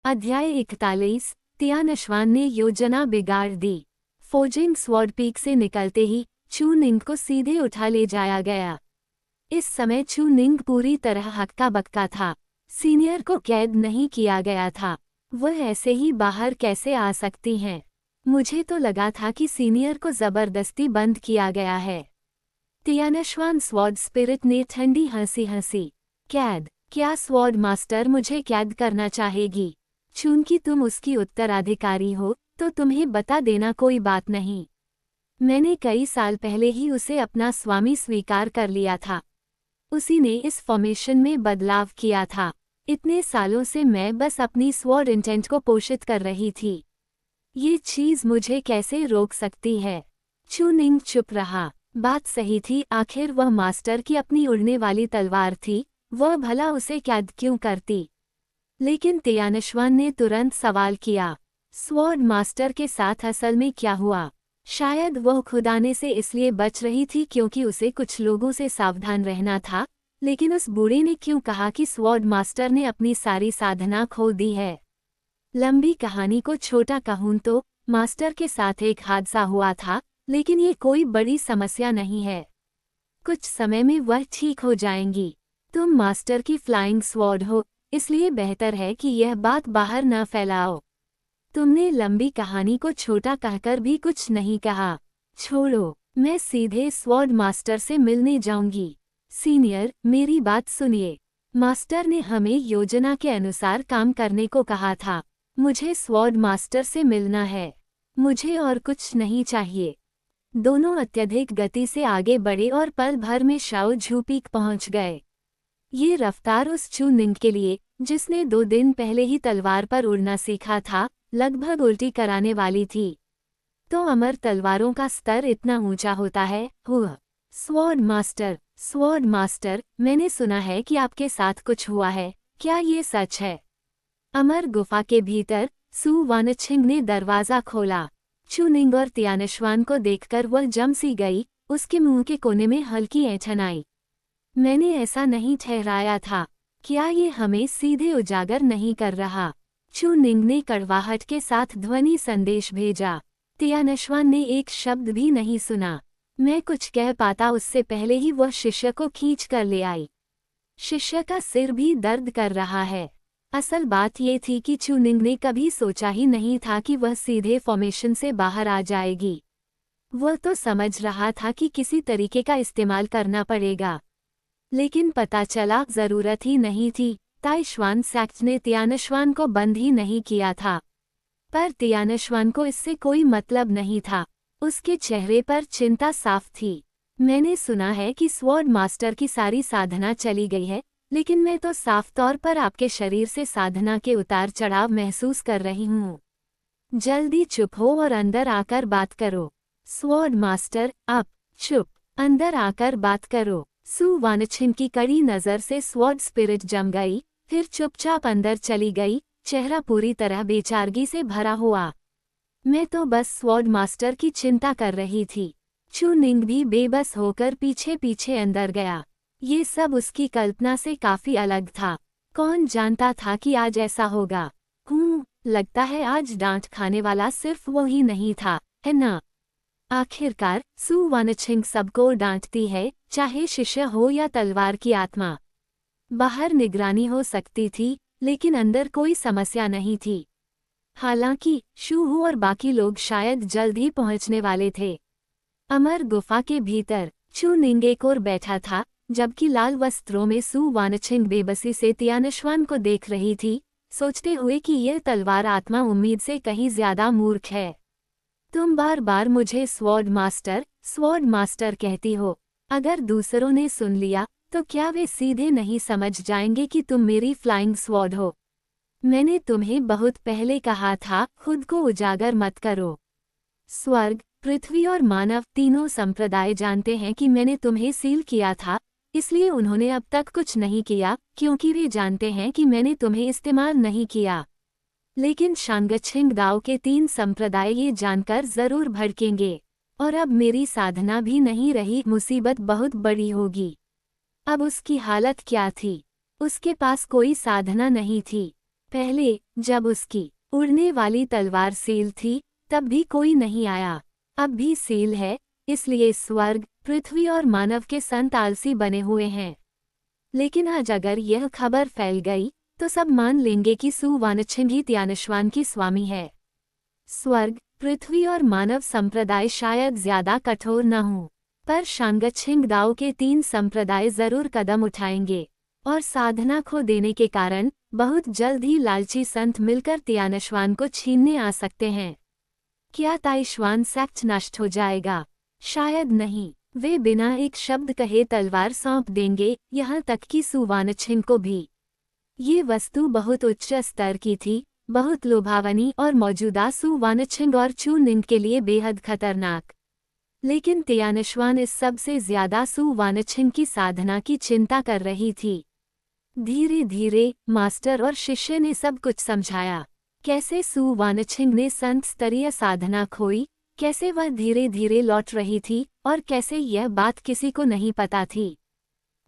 अध्याय 41। तियानश्वान ने योजना बिगाड़ दी। फोजिंग स्वॉर्ड पीक से निकलते ही चू निंग को सीधे उठा ले जाया गया। इस समय चू निंग पूरी तरह हक्का बक्का था। सीनियर को कैद नहीं किया गया था, वह ऐसे ही बाहर कैसे आ सकती हैं? मुझे तो लगा था कि सीनियर को जबरदस्ती बंद किया गया है। तियानश्वान स्वॉर्ड स्पिरिट ने ठंडी हंसी हंसी। कैद? क्या स्वॉर्ड मास्टर मुझे कैद करना चाहेगी? चूंकि तुम उसकी उत्तराधिकारी हो तो तुम्हें बता देना कोई बात नहीं। मैंने कई साल पहले ही उसे अपना स्वामी स्वीकार कर लिया था। उसी ने इस फॉर्मेशन में बदलाव किया था। इतने सालों से मैं बस अपनी स्वॉर्ड इंटेंट को पोषित कर रही थी। ये चीज मुझे कैसे रोक सकती है? चू निंग चुप रहा। बात सही थी, आखिर वह मास्टर की अपनी उड़ने वाली तलवार थी, वह भला उसे कैद क्यों करती? लेकिन तियानश्वान ने तुरंत सवाल किया, स्वॉर्ड मास्टर के साथ असल में क्या हुआ? शायद वह खुद आने से इसलिए बच रही थी क्योंकि उसे कुछ लोगों से सावधान रहना था, लेकिन उस बूढ़े ने क्यों कहा कि स्वॉर्ड मास्टर ने अपनी सारी साधना खो दी है? लंबी कहानी को छोटा कहूं तो मास्टर के साथ एक हादसा हुआ था, लेकिन ये कोई बड़ी समस्या नहीं है। कुछ समय में वह ठीक हो जाएंगी। तुम मास्टर की फ्लाइंग स्वॉर्ड हो, इसलिए बेहतर है कि यह बात बाहर न फैलाओ। तुमने लंबी कहानी को छोटा कहकर भी कुछ नहीं कहा। छोड़ो, मैं सीधे स्वॉर्ड मास्टर से मिलने जाऊंगी। सीनियर, मेरी बात सुनिए। मास्टर ने हमें योजना के अनुसार काम करने को कहा था। मुझे स्वॉर्ड मास्टर से मिलना है। मुझे और कुछ नहीं चाहिए। दोनों अत्यधिक गति से आगे बढ़े और पल भर में शाओ झू पीक पहुंच गए। ये रफ्तार उस चू निंग के लिए, जिसने 2 दिन पहले ही तलवार पर उड़ना सीखा था, लगभग उल्टी कराने वाली थी। तो अमर तलवारों का स्तर इतना ऊंचा होता है? हुआ। स्वॉर्ड मास्टर, मैंने सुना है कि आपके साथ कुछ हुआ है, क्या ये सच है? अमर गुफा के भीतर सू वानछिंग ने दरवाजा खोला। चू निंग और तियानश्वान को देखकर वह जम सी गई, उसके मुंह के कोने में हल्की ऐंठन आई। मैंने ऐसा नहीं ठहराया था। क्या ये हमें सीधे उजागर नहीं कर रहा? चू निंग ने कड़वाहट के साथ ध्वनि संदेश भेजा। तियानश्वान ने एक शब्द भी नहीं सुना। मैं कुछ कह पाता उससे पहले ही वह शिष्य को खींच कर ले आई। शिष्य का सिर भी दर्द कर रहा है। असल बात ये थी कि चू निंग ने कभी सोचा ही नहीं था कि वह सीधे फॉर्मेशन से बाहर आ जाएगी। वह तो समझ रहा था कि किसी तरीके का इस्तेमाल करना पड़ेगा, लेकिन पता चला जरूरत ही नहीं थी। ताइश्वान सैक्ट ने तियानश्वान को बंद ही नहीं किया था, पर तियानश्वान को इससे कोई मतलब नहीं था। उसके चेहरे पर चिंता साफ थी। मैंने सुना है कि स्वॉर्ड मास्टर की सारी साधना चली गई है, लेकिन मैं तो साफ तौर पर आपके शरीर से साधना के उतार चढ़ाव महसूस कर रही हूँ। जल्दी चुप हो और अंदर आकर बात करो। स्वॉर्ड मास्टर, अप चुप, अंदर आकर बात करो। सू वानछिन की कड़ी नजर से स्वॉर्ड स्पिरिट जम गई, फिर चुपचाप अंदर चली गई, चेहरा पूरी तरह बेचारगी से भरा हुआ। मैं तो बस स्वॉर्ड मास्टर की चिंता कर रही थी। चू निंग भी बेबस होकर पीछे पीछे अंदर गया। ये सब उसकी कल्पना से काफी अलग था। कौन जानता था कि आज ऐसा होगा? लगता है आज डांट खाने वाला सिर्फ वो ही नहीं था, है ना? आखिरकार सू वानछिंग सबको डांटती है, चाहे शिष्य हो या तलवार की आत्मा। बाहर निगरानी हो सकती थी, लेकिन अंदर कोई समस्या नहीं थी। हालांकि शूहू और बाकी लोग शायद जल्द ही पहुंचने वाले थे। अमर गुफा के भीतर चू निंग एक ओर बैठा था, जबकि लाल वस्त्रों में सू वानछिंग बेबसी से तियानश्वान को देख रही थी, सोचते हुए कि यह तलवार आत्मा उम्मीद से कहीं ज्यादा मूर्ख है। तुम बार बार मुझे स्वॉर्ड मास्टर कहती हो। अगर दूसरों ने सुन लिया तो क्या वे सीधे नहीं समझ जाएंगे कि तुम मेरी फ्लाइंग स्वॉर्ड हो? मैंने तुम्हें बहुत पहले कहा था, खुद को उजागर मत करो। स्वर्ग, पृथ्वी और मानव तीनों संप्रदाय जानते हैं कि मैंने तुम्हें सील किया था, इसलिए उन्होंने अब तक कुछ नहीं किया, क्योंकि वे जानते हैं कि मैंने तुम्हें इस्तेमाल नहीं किया। लेकिन शांगछिंग दाओ के 3 संप्रदाय ये जानकर जरूर भड़केंगे, और अब मेरी साधना भी नहीं रही, मुसीबत बहुत बड़ी होगी। अब उसकी हालत क्या थी? उसके पास कोई साधना नहीं थी। पहले जब उसकी उड़ने वाली तलवार सील थी तब भी कोई नहीं आया, अब भी सील है, इसलिए स्वर्ग, पृथ्वी और मानव के संत आलसी बने हुए हैं। लेकिन आज अगर यह खबर फैल गई तो सब मान लेंगे कि सु वानछिंग ही त्यानश्वान की स्वामी है। स्वर्ग, पृथ्वी और मानव संप्रदाय शायद ज्यादा कठोर न हों, पर शांगछिंग दाओ के 3 संप्रदाय जरूर कदम उठाएंगे और साधना खो देने के कारण बहुत जल्द ही लालची संत मिलकर त्यानश्वान को छीनने आ सकते हैं। क्या ताइश्वान सेक्ट नष्ट हो जाएगा? शायद नहीं, वे बिना एक शब्द कहे तलवार सौंप देंगे, यहाँ तक कि सु वानछिंग को भी। ये वस्तु बहुत उच्च स्तर की थी, बहुत लुभावनी और मौजूदा सु वानछिंग और चू निंग के लिए बेहद खतरनाक। लेकिन त्यानश्वान इस सब से ज्यादा सु वानछिंग की साधना की चिंता कर रही थी। धीरे धीरे मास्टर और शिष्य ने सब कुछ समझाया, कैसे सु वानछिंग ने संत स्तरीय साधना खोई, कैसे वह धीरे धीरे लौट रही थी और कैसे यह बात किसी को नहीं पता थी।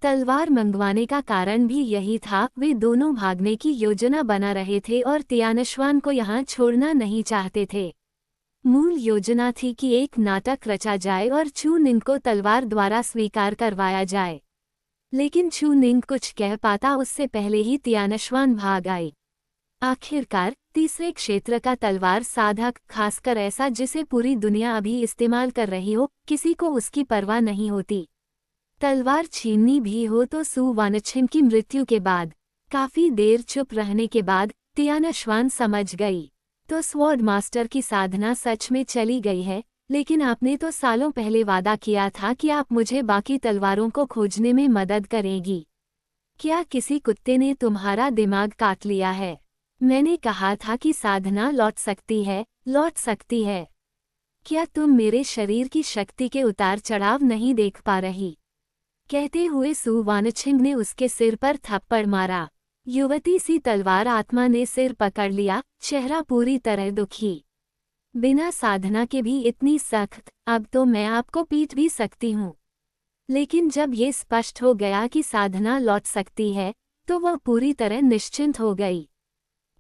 तलवार मंगवाने का कारण भी यही था, वे दोनों भागने की योजना बना रहे थे और त्यानश्वान को यहाँ छोड़ना नहीं चाहते थे। मूल योजना थी कि एक नाटक रचा जाए और चू निंग को तलवार द्वारा स्वीकार करवाया जाए। लेकिन चू निंग कुछ कह पाता उससे पहले ही त्यानश्वान भाग आई। आखिरकार तीसरे क्षेत्र का तलवार साधक, खासकर ऐसा जिसे पूरी दुनिया अभी इस्तेमाल कर रही हो, किसी को उसकी परवाह नहीं होती। तलवार छीननी भी हो तो सु वानछिंग की मृत्यु के बाद। काफी देर चुप रहने के बाद त्यानश्वान समझ गई, तो स्वॉर्ड मास्टर की साधना सच में चली गई है, लेकिन आपने तो सालों पहले वादा किया था कि आप मुझे बाकी तलवारों को खोजने में मदद करेगी। क्या किसी कुत्ते ने तुम्हारा दिमाग काट लिया है? मैंने कहा था कि साधना लौट सकती है, लौट सकती है। क्या तुम मेरे शरीर की शक्ति के उतार चढ़ाव नहीं देख पा रही? कहते हुए सु वानछिंग ने उसके सिर पर थप्पड़ मारा। युवती सी तलवार आत्मा ने सिर पकड़ लिया, चेहरा पूरी तरह दुखी। बिना साधना के भी इतनी सख्त, अब तो मैं आपको पीट भी सकती हूँ। लेकिन जब ये स्पष्ट हो गया कि साधना लौट सकती है, तो वह पूरी तरह निश्चिंत हो गई।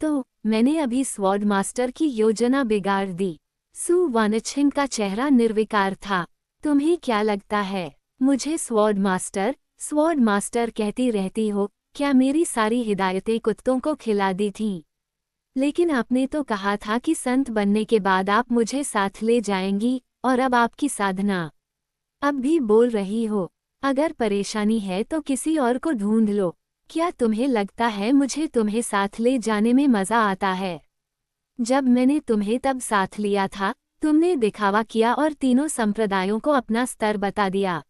तो मैंने अभी स्वॉर्ड मास्टर की योजना बिगाड़ दी। सु वानछिंग का चेहरा निर्विकार था। तुम्हें क्या लगता है मुझे स्वॉर्ड मास्टर कहती रहती हो? क्या मेरी सारी हिदायतें कुत्तों को खिला दी थीं? लेकिन आपने तो कहा था कि संत बनने के बाद आप मुझे साथ ले जाएंगी, और अब आपकी साधना। अब भी बोल रही हो। अगर परेशानी है तो किसी और को ढूंढ लो। क्या तुम्हें लगता है मुझे तुम्हें साथ ले जाने में मजा आता है? जब मैंने तुम्हें तब साथ लिया था, तुमने दिखावा किया और तीनों संप्रदायों को अपना स्तर बता दिया।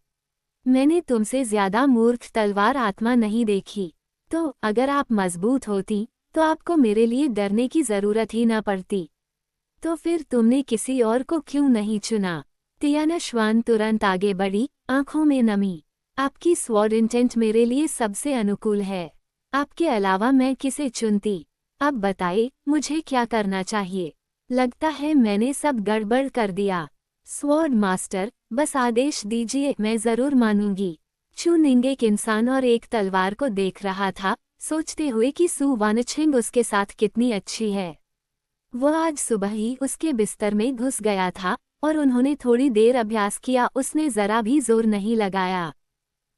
मैंने तुमसे ज्यादा मूर्ख तलवार आत्मा नहीं देखी। तो अगर आप मजबूत होती तो आपको मेरे लिए डरने की जरूरत ही न पड़ती। तो फिर तुमने किसी और को क्यों नहीं चुना? त्यानश्वान तुरंत आगे बढ़ी, आंखों में नमी। आपकी स्वॉर्ड इंटेंट मेरे लिए सबसे अनुकूल है। आपके अलावा मैं किसे चुनती? अब बताइए, मुझे क्या करना चाहिए? लगता है मैंने सब गड़बड़ कर दिया। स्वॉर्ड मास्टर, बस आदेश दीजिए, मैं जरूर मानूंगी। चू निंग एक इंसान और एक तलवार को देख रहा था, सोचते हुए कि सु वानछिंग उसके साथ कितनी अच्छी है। वह आज सुबह ही उसके बिस्तर में घुस गया था और उन्होंने थोड़ी देर अभ्यास किया, उसने जरा भी जोर नहीं लगाया।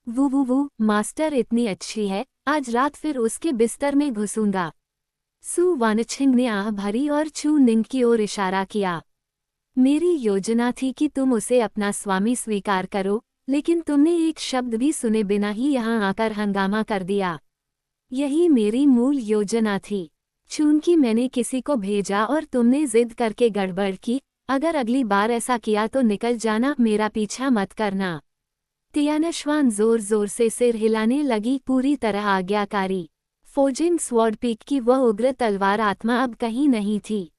वो मास्टर इतनी अच्छी है, आज रात फिर उसके बिस्तर में घुसूंगा। सु वानछिंग ने आह भरी और चू निंग की ओर इशारा किया। मेरी योजना थी कि तुम उसे अपना स्वामी स्वीकार करो, लेकिन तुमने एक शब्द भी सुने बिना ही यहाँ आकर हंगामा कर दिया। यही मेरी मूल योजना थी। चूंकि मैंने किसी को भेजा और तुमने जिद करके गड़बड़ की, अगर अगली बार ऐसा किया तो निकल जाना, मेरा पीछा मत करना। त्यानश्वान जोर जोर से सिर हिलाने लगी, पूरी तरह आज्ञाकारी। फोजिंग स्वॉर्ड पीक की वह उग्र तलवार आत्मा अब कहीं नहीं थी।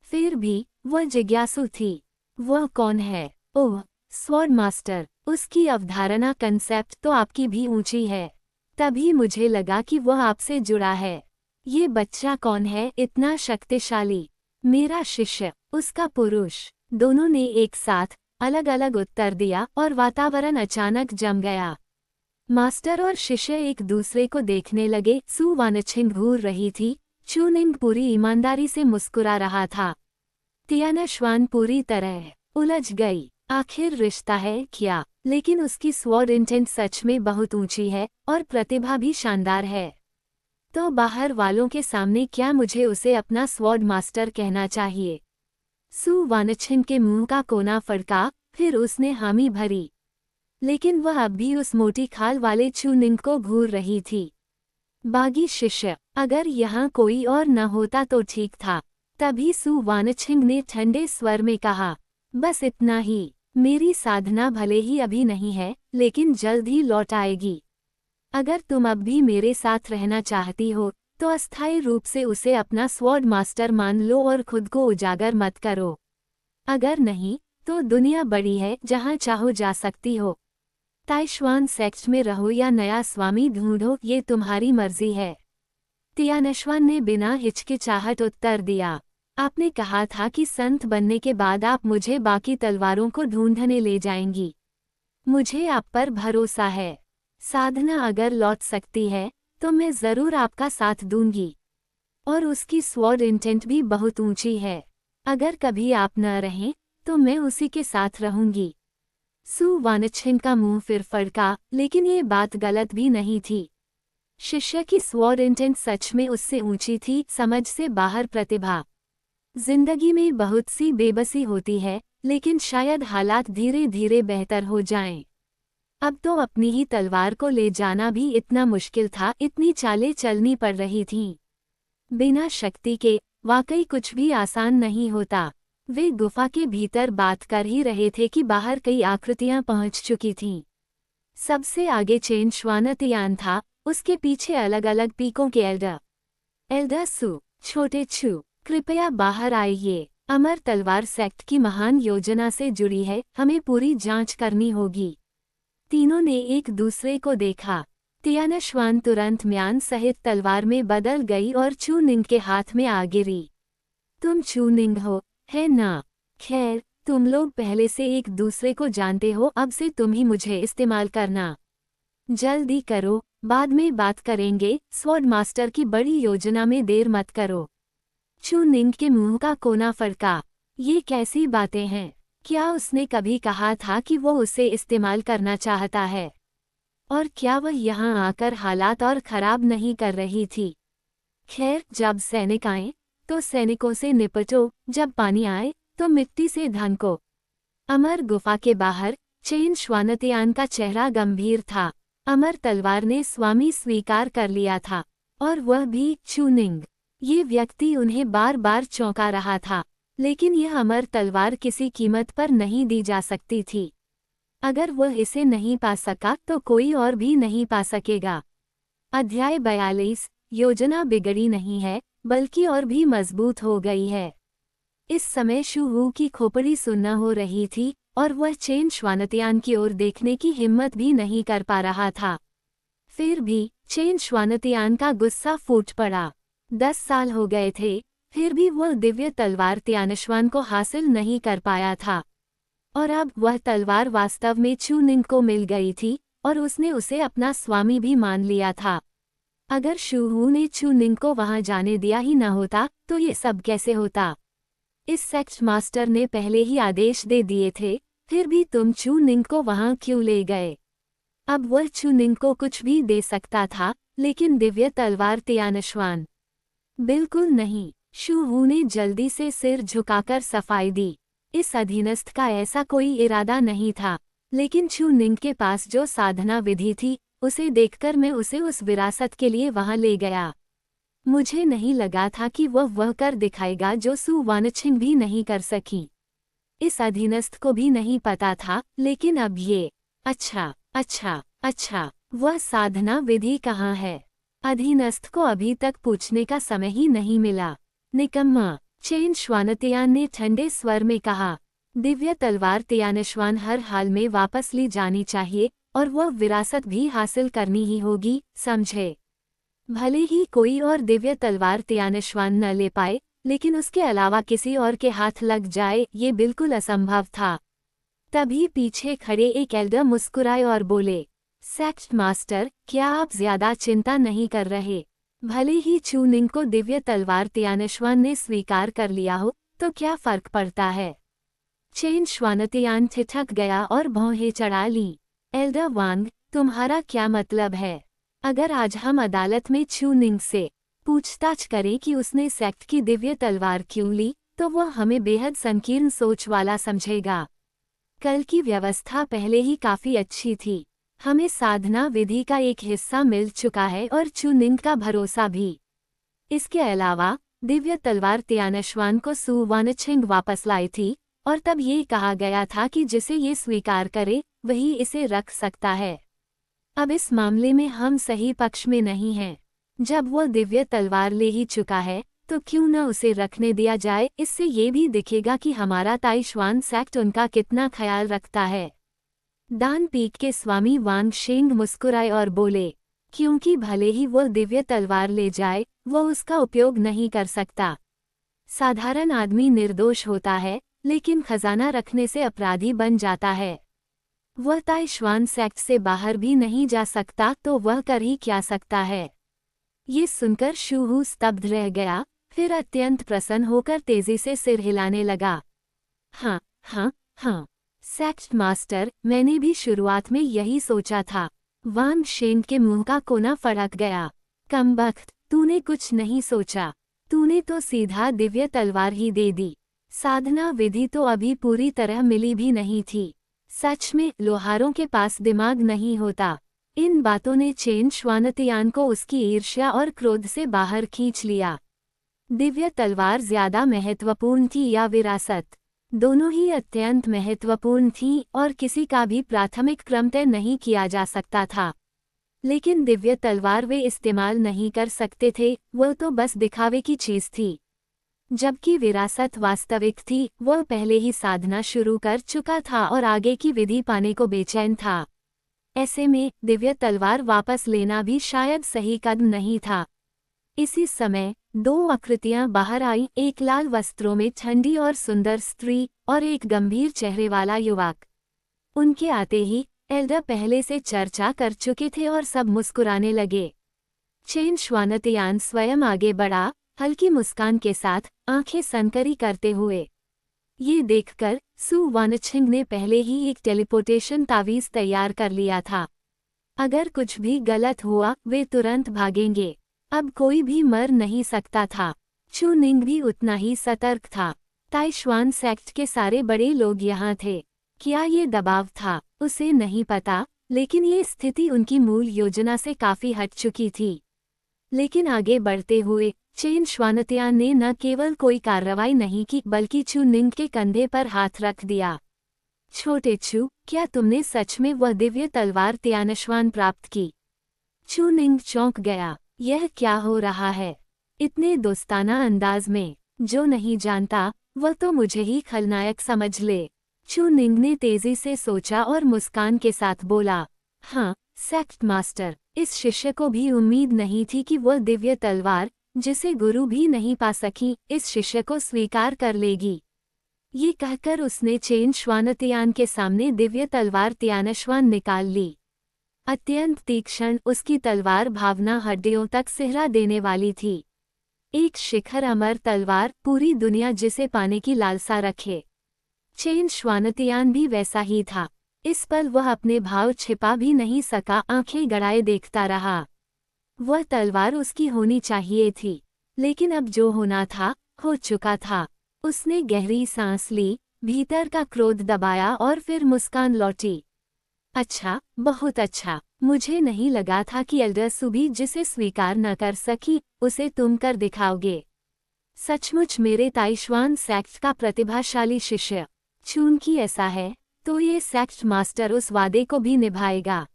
फिर भी वह जिज्ञासु थी। वह कौन है? ओह, स्वॉर्ड मास्टर। उसकी अवधारणा कंसेप्ट तो आपकी भी ऊंची है। तभी मुझे लगा कि वह आपसे जुड़ा है। ये बच्चा कौन है इतना शक्तिशाली? मेरा शिष्य, उसका पुरुष। दोनों ने एक साथ अलग अलग उत्तर दिया और वातावरण अचानक जम गया। मास्टर और शिष्य एक दूसरे को देखने लगे। सु वानछिंग घूर रही थी, चू निंग पूरी ईमानदारी से मुस्कुरा रहा था। तियानश्वान पूरी तरह उलझ गई। आखिर रिश्ता है क्या? लेकिन उसकी स्वॉर्ड इंटेंट सच में बहुत ऊंची है और प्रतिभा भी शानदार है। तो बाहर वालों के सामने क्या मुझे उसे अपना स्वॉर्ड मास्टर कहना चाहिए? सु वानछिन के मुंह का कोना फड़का, फिर उसने हामी भरी। लेकिन वह अब भी उस मोटी खाल वाले चू निंग को घूर रही थी। बागी शिष्य, अगर यहाँ कोई और न होता तो ठीक था। तभी सु वानछिन ने ठंडे स्वर में कहा, बस इतना ही। मेरी साधना भले ही अभी नहीं है, लेकिन जल्द ही लौट आएगी। अगर तुम अब भी मेरे साथ रहना चाहती हो तो अस्थायी रूप से उसे अपना स्वॉर्ड मास्टर मान लो और खुद को उजागर मत करो। अगर नहीं तो दुनिया बड़ी है, जहां चाहो जा सकती हो। ताइश्वान सेक्ट में रहो या नया स्वामी ढूंढो, ये तुम्हारी मर्जी है। तियानश्वान ने बिना हिचकिचाहट उत्तर दिया। आपने कहा था कि संत बनने के बाद आप मुझे बाकी तलवारों को ढूंढने ले जाएंगी। मुझे आप पर भरोसा है। साधना अगर लौट सकती है तो मैं जरूर आपका साथ दूंगी। और उसकी स्वॉर्ड इंटेंट भी बहुत ऊंची है। अगर कभी आप न रहें तो मैं उसी के साथ रहूंगी। सु वानछिन का मुंह फिर फड़का, लेकिन ये बात गलत भी नहीं थी। शिष्य की स्वॉर्ड इंटेंट सच में उससे ऊंची थी, समझ से बाहर प्रतिभा। जिंदगी में बहुत सी बेबसी होती है, लेकिन शायद हालात धीरे धीरे बेहतर हो जाएं। अब तो अपनी ही तलवार को ले जाना भी इतना मुश्किल था, इतनी चालें चलनी पड़ रही थीं। बिना शक्ति के वाकई कुछ भी आसान नहीं होता। वे गुफा के भीतर बात कर ही रहे थे कि बाहर कई आकृतियां पहुंच चुकी थीं। सबसे आगे चेन श्वानतियान था, उसके पीछे अलग अलग पीकों के एल्डर सु, छोटे छू, कृपया बाहर आइए। अमर तलवार सेक्ट की महान योजना से जुड़ी है, हमें पूरी जांच करनी होगी। तीनों ने एक दूसरे को देखा। तियानश्वान तुरंत म्यान सहित तलवार में बदल गई और चू निंग के हाथ में आ गिरी। तुम चू निंग हो, है ना? खैर, तुम लोग पहले से एक दूसरे को जानते हो, अब से तुम ही मुझे इस्तेमाल करना। जल्दी करो, बाद में बात करेंगे। स्वॉर्ड मास्टर की बड़ी योजना में देर मत करो। चू निंग के मुंह का कोना फड़का। ये कैसी बातें हैं? क्या उसने कभी कहा था कि वो उसे इस्तेमाल करना चाहता है? और क्या वह यहाँ आकर हालात और खराब नहीं कर रही थी? खैर, जब सैनिक आए तो सैनिकों से निपटो, जब पानी आए तो मिट्टी से ढांको। अमर गुफा के बाहर चेन श्वानतियान का चेहरा गंभीर था। अमर तलवार ने स्वामी स्वीकार कर लिया था, और वह भी चू निंग। ये व्यक्ति उन्हें बार बार चौंका रहा था, लेकिन यह अमर तलवार किसी कीमत पर नहीं दी जा सकती थी। अगर वह इसे नहीं पा सका तो कोई और भी नहीं पा सकेगा। अध्याय 42। योजना बिगड़ी नहीं है, बल्कि और भी मजबूत हो गई है। इस समय शूहू की खोपड़ी सुन्न हो रही थी और वह चेन श्वानतियान की ओर देखने की हिम्मत भी नहीं कर पा रहा था। फिर भी चेन श्वानतियान का गुस्सा फूट पड़ा। 10 साल हो गए थे, फिर भी वह दिव्य तलवार तियानश्वान को हासिल नहीं कर पाया था। और अब वह तलवार वास्तव में चू निंग को मिल गई थी और उसने उसे अपना स्वामी भी मान लिया था। अगर शूहू ने चू निंग को वहां जाने दिया ही न होता तो ये सब कैसे होता? इस सेक्ट मास्टर ने पहले ही आदेश दे दिए थे, फिर भी तुम चू निंग को वहां क्यों ले गए? अब वह चू निंग को कुछ भी दे सकता था, लेकिन दिव्य तलवार तियानश्वान बिल्कुल नहीं। शूहू ने जल्दी से सिर झुकाकर सफाई दी। इस अधीनस्थ का ऐसा कोई इरादा नहीं था, लेकिन चू निंग के पास जो साधना विधि थी उसे देखकर मैं उसे उस विरासत के लिए वहां ले गया। मुझे नहीं लगा था कि वह कर दिखाएगा जो सु वानछिन भी नहीं कर सकी। इस अधीनस्थ को भी नहीं पता था, लेकिन अब ये अच्छा, वह साधना विधि कहाँ है? अधीनस्थ को अभी तक पूछने का समय ही नहीं मिला। निकम्मा, चेन श्वानतियान ने ठंडे स्वर में कहा। दिव्य तलवार तियानश्वान हर हाल में वापस ली जानी चाहिए और वह विरासत भी हासिल करनी ही होगी, समझे? भले ही कोई और दिव्य तलवार तियानश्वान न ले पाए, लेकिन उसके अलावा किसी और के हाथ लग जाए ये बिल्कुल असंभव था। तभी पीछे खड़े एक एल्डर मुस्कुराए और बोले, सेक्ट मास्टर, क्या आप ज्यादा चिंता नहीं कर रहे? भले ही चू निंग को दिव्य तलवार तियानश्वान ने स्वीकार कर लिया हो तो क्या फर्क पड़ता है। चेन श्वानतियान ठिठक गया और भौहें चढ़ा ली। एल्डर वांग, तुम्हारा क्या मतलब है? अगर आज हम अदालत में चू निंग से पूछताछ करें कि उसने सेक्ट की दिव्य तलवार क्यों ली, तो वह हमें बेहद संकीर्ण सोच वाला समझेगा। कल की व्यवस्था पहले ही काफी अच्छी थी। हमें साधना विधि का एक हिस्सा मिल चुका है और चू निंग का भरोसा भी। इसके अलावा दिव्य तलवार तियानश्वान को सु वानछिंग वापस लाई थी और तब ये कहा गया था कि जिसे ये स्वीकार करे वही इसे रख सकता है। अब इस मामले में हम सही पक्ष में नहीं हैं। जब वह दिव्य तलवार ले ही चुका है तो क्यों न उसे रखने दिया जाए। इससे ये भी दिखेगा कि हमारा ताइश्वान सेक्ट उनका कितना ख्याल रखता है। दान पीक के स्वामी वांग शेंग मुस्कुराए और बोले, क्योंकि भले ही वह दिव्य तलवार ले जाए, वह उसका उपयोग नहीं कर सकता। साधारण आदमी निर्दोष होता है, लेकिन खजाना रखने से अपराधी बन जाता है। वह ताइश्वान सेक्ट से बाहर भी नहीं जा सकता, तो वह कर ही क्या सकता है। ये सुनकर शूहू स्तब्ध रह गया, फिर अत्यंत प्रसन्न होकर तेजी से सिर हिलाने लगा। हाँ हाँ हाँ सेक्ट मास्टर, मैंने भी शुरुआत में यही सोचा था। वांग शेंग के मुंह का कोना फड़क गया। कमबख्त, तूने कुछ नहीं सोचा, तूने तो सीधा दिव्य तलवार ही दे दी। साधना विधि तो अभी पूरी तरह मिली भी नहीं थी। सच में लोहारों के पास दिमाग नहीं होता। इन बातों ने चेन श्वानतियान को उसकी ईर्ष्या और क्रोध से बाहर खींच लिया। दिव्य तलवार ज्यादा महत्वपूर्ण थी या विरासत? दोनों ही अत्यंत महत्वपूर्ण थी और किसी का भी प्राथमिक क्रम तय नहीं किया जा सकता था। लेकिन दिव्य तलवार वे इस्तेमाल नहीं कर सकते थे, वह तो बस दिखावे की चीज थी। जबकि विरासत वास्तविक थी, वह पहले ही साधना शुरू कर चुका था और आगे की विधि पाने को बेचैन था। ऐसे में दिव्य तलवार वापस लेना भी शायद सही कदम नहीं था। इसी समय दो आकृतियां बाहर आईं, एक लाल वस्त्रों में ठंडी और सुंदर स्त्री और एक गंभीर चेहरे वाला युवक। उनके आते ही एल्डर पहले से चर्चा कर चुके थे और सब मुस्कुराने लगे। चेन श्वानतियान स्वयं आगे बढ़ा, हल्की मुस्कान के साथ, आंखें सनकरी करते हुए। ये देखकर सु वानछिंग ने पहले ही एक टेलीपोर्टेशन तावीज तैयार कर लिया था। अगर कुछ भी गलत हुआ वे तुरंत भागेंगे। अब कोई भी मर नहीं सकता था। चू निंग भी उतना ही सतर्क था। ताइश्वान सेक्ट के सारे बड़े लोग यहाँ थे। क्या ये दबाव था, उसे नहीं पता, लेकिन ये स्थिति उनकी मूल योजना से काफी हट चुकी थी। लेकिन आगे बढ़ते हुए चेन श्वानतियान ने न केवल कोई कार्रवाई नहीं की, बल्कि चू निंग के कंधे पर हाथ रख दिया। छोटे चू, क्या तुमने सच में वह दिव्य तलवार तियानश्वान प्राप्त की? चू निंग चौंक गया। यह क्या हो रहा है? इतने दोस्ताना अंदाज में? जो नहीं जानता वह तो मुझे ही खलनायक समझ ले। चू निंग ने तेजी से सोचा और मुस्कान के साथ बोला, हाँ सेक्ट मास्टर, इस शिष्य को भी उम्मीद नहीं थी कि वह दिव्य तलवार, जिसे गुरु भी नहीं पा सकी, इस शिष्य को स्वीकार कर लेगी। ये कहकर उसने चेन श्वानतियान के सामने दिव्य तलवार तियानश्वान निकाल ली। अत्यंत तीक्ष्ण उसकी तलवार भावना हड्डियों तक सिहरा देने वाली थी। एक शिखर अमर तलवार, पूरी दुनिया जिसे पाने की लालसा रखे। चेन श्वानतियान भी वैसा ही था। इस पल वह अपने भाव छिपा भी नहीं सका, आंखें गड़ाए देखता रहा। वह तलवार उसकी होनी चाहिए थी, लेकिन अब जो होना था हो चुका था। उसने गहरी सांस ली, भीतर का क्रोध दबाया और फिर मुस्कान लौटी। अच्छा, बहुत अच्छा। मुझे नहीं लगा था कि एल्डर सुबी जिसे स्वीकार न कर सकी, उसे तुम कर दिखाओगे। सचमुच मेरे ताइश्वान सेक्ट का प्रतिभाशाली शिष्य। चूंकि ऐसा है, तो ये सेक्ट मास्टर उस वादे को भी निभाएगा।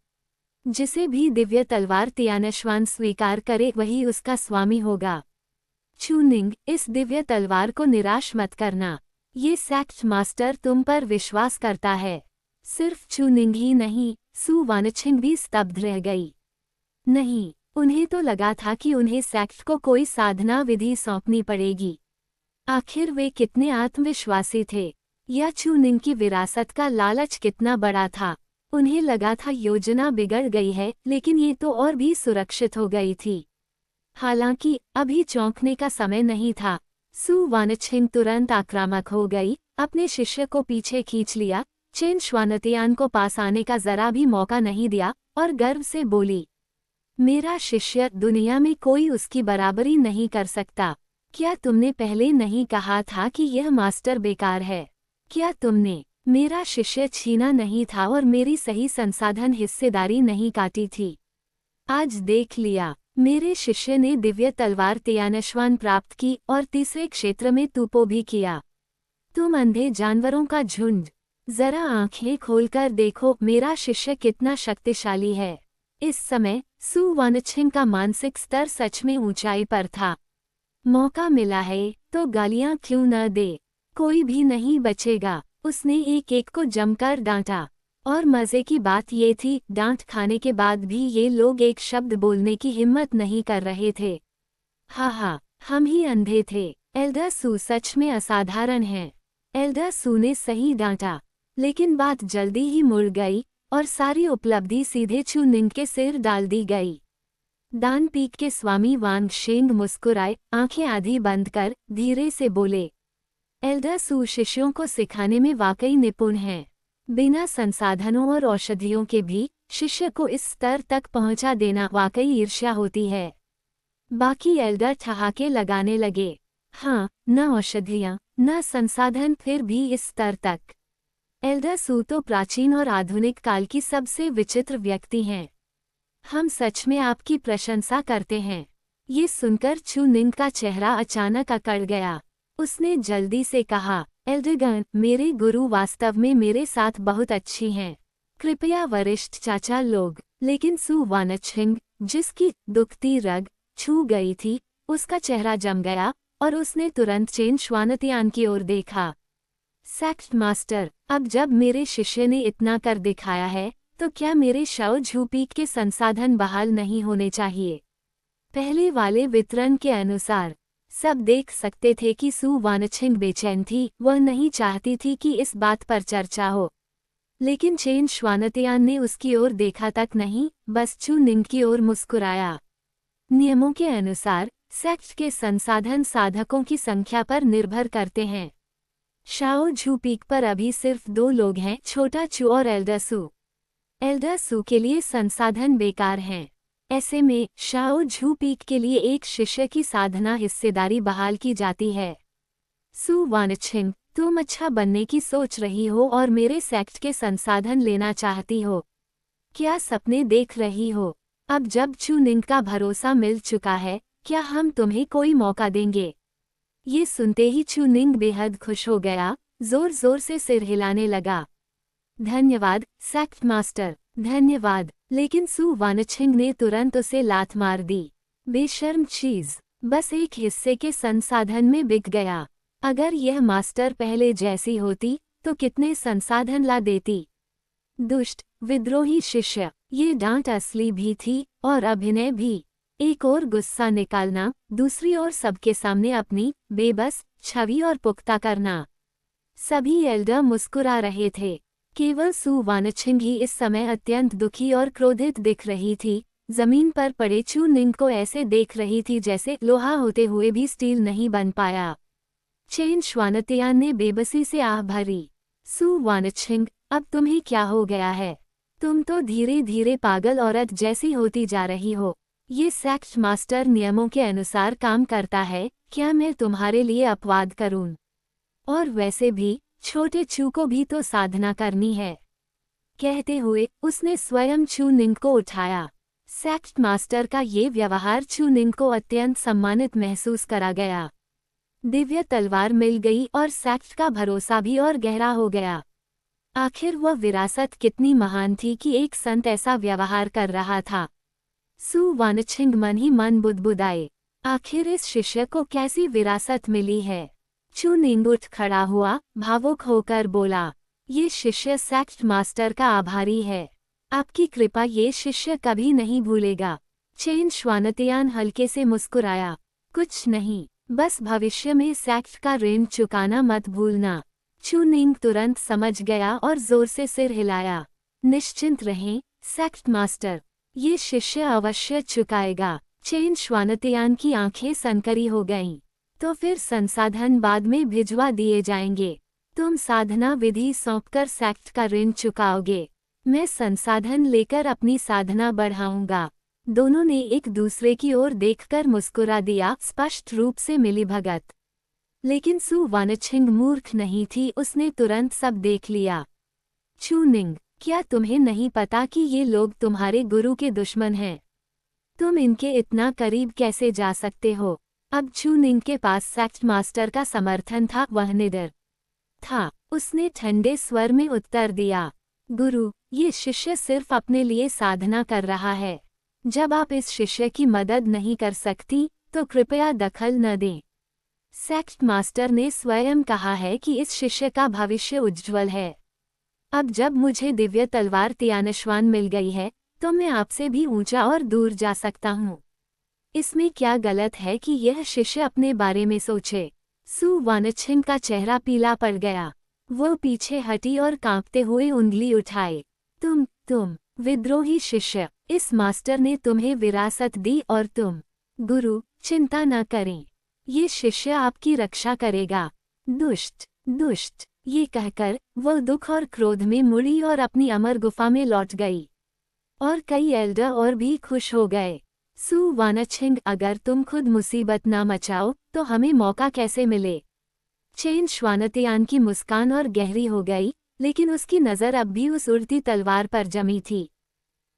जिसे भी दिव्य तलवार तियानश्वान स्वीकार करे वही उसका स्वामी होगा। चू निंग, इस दिव्य तलवार को निराश मत करना। ये सेक्ट मास्टर तुम पर विश्वास करता है। सिर्फ चू निंग ही नहीं, सु वानछिंग भी स्तब्ध रह गई। नहीं, उन्हें तो लगा था कि उन्हें सेक्ट को कोई साधना विधि सौंपनी पड़ेगी। आखिर वे कितने आत्मविश्वासी थे, या चू निंग की विरासत का लालच कितना बड़ा था। उन्हें लगा था योजना बिगड़ गई है, लेकिन ये तो और भी सुरक्षित हो गई थी। हालांकि अभी चौंकने का समय नहीं था। सु वानछिंग तुरंत आक्रामक हो गई, अपने शिष्य को पीछे खींच लिया, चेन श्वानतियान को पास आने का जरा भी मौका नहीं दिया और गर्व से बोली, मेरा शिष्य, दुनिया में कोई उसकी बराबरी नहीं कर सकता। क्या तुमने पहले नहीं कहा था कि यह मास्टर बेकार है? क्या तुमने मेरा शिष्य छीना नहीं था और मेरी सही संसाधन हिस्सेदारी नहीं काटी थी? आज देख लिया, मेरे शिष्य ने दिव्य तलवार तियानश्वान प्राप्त की और तीसरे क्षेत्र में तूपो भी किया। तुम अंधे जानवरों का झुंड, जरा आंखें खोलकर देखो मेरा शिष्य कितना शक्तिशाली है। इस समय सु वानछिंग का मानसिक स्तर सच में ऊंचाई पर था। मौका मिला है तो गालियां क्यों न दे, कोई भी नहीं बचेगा। उसने एक एक को जमकर डांटा और मजे की बात ये थी, डांट खाने के बाद भी ये लोग एक शब्द बोलने की हिम्मत नहीं कर रहे थे। हा, हम ही अंधे थे। एल्डर सु सच में असाधारण है। एल्डर सु ने सही डांटा, लेकिन बात जल्दी ही मुड़ गई और सारी उपलब्धि सीधे चू निंग के सिर डाल दी गई। दान पीक के स्वामी वांग शेंग मुस्कुराए, आंखें आधी बंद कर धीरे से बोले, एल्डर सु शिष्यों को सिखाने में वाकई निपुण है। बिना संसाधनों और औषधियों के भी शिष्य को इस स्तर तक पहुंचा देना वाकई ईर्ष्या होती है। बाकी एल्डर ठहाके लगाने लगे। हाँ, न औषधियाँ न संसाधन, फिर भी इस स्तर तक। एल्डर सु तो प्राचीन और आधुनिक काल की सबसे विचित्र व्यक्ति हैं। हम सच में आपकी प्रशंसा करते हैं। ये सुनकर चू निंग का चेहरा अचानक अकड़ गया। उसने जल्दी से कहा, एल्डरगन, मेरे गुरु वास्तव में मेरे साथ बहुत अच्छी हैं। कृपया वरिष्ठ चाचा लोग। लेकिन सु वानछिंग, जिसकी दुखती रग छू गई थी, उसका चेहरा जम गया और उसने तुरंत चेन श्वानतियान की ओर देखा। सेक्ट मास्टर, अब जब मेरे शिष्य ने इतना कर दिखाया है तो क्या मेरे शव झूपीक के संसाधन बहाल नहीं होने चाहिए? पहले वाले वितरण के अनुसार सब देख सकते थे कि सु वानछिंग बेचैन थी। वह नहीं चाहती थी कि इस बात पर चर्चा हो, लेकिन चेन श्वानतियान ने उसकी ओर देखा तक नहीं, बस चू निंग की ओर मुस्कुराया। नियमों के अनुसार सेक्ट के संसाधन साधकों की संख्या पर निर्भर करते हैं। शाओ झूपीक पर अभी सिर्फ 2 लोग हैं, छोटा चू और एल्डर सु। एल्डर सु के लिए संसाधन बेकार हैं। ऐसे में शाओ झूपीक के लिए एक शिष्य की साधना हिस्सेदारी बहाल की जाती है। सु वानछिंग, तुम अच्छा बनने की सोच रही हो और मेरे सेक्ट के संसाधन लेना चाहती हो। क्या सपने देख रही हो? अब जब चू निंग का भरोसा मिल चुका है, क्या हम तुम्हें कोई मौका देंगे? ये सुनते ही चू निंग बेहद खुश हो गया, जोर जोर से सिर हिलाने लगा। धन्यवाद सेक्ट मास्टर, धन्यवाद। लेकिन सु वानछिंग ने तुरंत उसे लात मार दी। बेशर्म चीज, बस एक हिस्से के संसाधन में बिक गया। अगर यह मास्टर पहले जैसी होती तो कितने संसाधन ला देती। दुष्ट विद्रोही शिष्य। ये डांट असली भी थी और अभिनय भी। एक और गुस्सा निकालना, दूसरी ओर सबके सामने अपनी बेबस छवि और पुख्ता करना। सभी एल्डर मुस्कुरा रहे थे, केवल सु वानछिंग ही इस समय अत्यंत दुखी और क्रोधित दिख रही थी। जमीन पर पड़े चू निंग को ऐसे देख रही थी जैसे लोहा होते हुए भी स्टील नहीं बन पाया। चेन श्वानतियान ने बेबसी से आह भरी, सु वानछिंग, अब तुम्हें क्या हो गया है? तुम तो धीरे धीरे पागल औरत जैसी होती जा रही हो। ये सेक्ट मास्टर नियमों के अनुसार काम करता है, क्या मैं तुम्हारे लिए अपवाद करूं? और वैसे भी छोटे चू को भी तो साधना करनी है। कहते हुए उसने स्वयं चू निंग को उठाया। सेक्ट मास्टर का ये व्यवहार चू निंग को अत्यंत सम्मानित महसूस करा गया। दिव्य तलवार मिल गई और सेक्ट का भरोसा भी और गहरा हो गया। आखिर वह विरासत कितनी महान थी कि एक संत ऐसा व्यवहार कर रहा था। सु वानछिंग मन ही मन बुदबुदाए, आखिर इस शिष्य को कैसी विरासत मिली है? चू निंग उठ खड़ा हुआ, भावुक होकर बोला, ये शिष्य सेक्ट मास्टर का आभारी है। आपकी कृपा ये शिष्य कभी नहीं भूलेगा। चेन श्वानतियान हल्के से मुस्कुराया, कुछ नहीं, बस भविष्य में सेक्ट का ऋण चुकाना मत भूलना। चू निंग तुरंत समझ गया और जोर से सिर हिलाया। निश्चिंत रहें सेक्ट मास्टर, ये शिष्य अवश्य चुकाएगा। चेन श्वानतियान की आंखें सनकरी हो गईं। तो फिर संसाधन बाद में भिजवा दिए जाएंगे। तुम साधना विधि सौंपकर सेक्ट का ऋण चुकाओगे, मैं संसाधन लेकर अपनी साधना बढ़ाऊंगा। दोनों ने एक दूसरे की ओर देखकर मुस्कुरा दिया, स्पष्ट रूप से मिलीभगत। लेकिन सु वानछिंग मूर्ख नहीं थी, उसने तुरंत सब देख लिया। चूनिंग, क्या तुम्हें नहीं पता कि ये लोग तुम्हारे गुरु के दुश्मन हैं? तुम इनके इतना करीब कैसे जा सकते हो? अब चूनिंग के पास सेक्ट मास्टर का समर्थन था, वह निडर था। उसने ठंडे स्वर में उत्तर दिया, गुरु, ये शिष्य सिर्फ अपने लिए साधना कर रहा है। जब आप इस शिष्य की मदद नहीं कर सकती तो कृपया दखल न दें। सेक्ट मास्टर ने स्वयं कहा है कि इस शिष्य का भविष्य उज्ज्वल है। अब जब मुझे दिव्य तलवार तियानश्वान मिल गई है तो मैं आपसे भी ऊंचा और दूर जा सकता हूँ। इसमें क्या गलत है कि यह शिष्य अपने बारे में सोचे? सु वानछिंग का चेहरा पीला पड़ गया। वो पीछे हटी और कांपते हुए उंगली उठाए। तुम विद्रोही शिष्य, इस मास्टर ने तुम्हें विरासत दी और तुम, गुरु, चिंता न करें, ये शिष्य आपकी रक्षा करेगा। दुष्ट, ये कहकर वह दुख और क्रोध में मुड़ी और अपनी अमर गुफा में लौट गई। और कई एल्डर और भी खुश हो गए। सु वानछिंग, अगर तुम खुद मुसीबत ना मचाओ तो हमें मौका कैसे मिले? चेन श्वानतियान की मुस्कान और गहरी हो गई, लेकिन उसकी नज़र अब भी उस उड़ती तलवार पर जमी थी।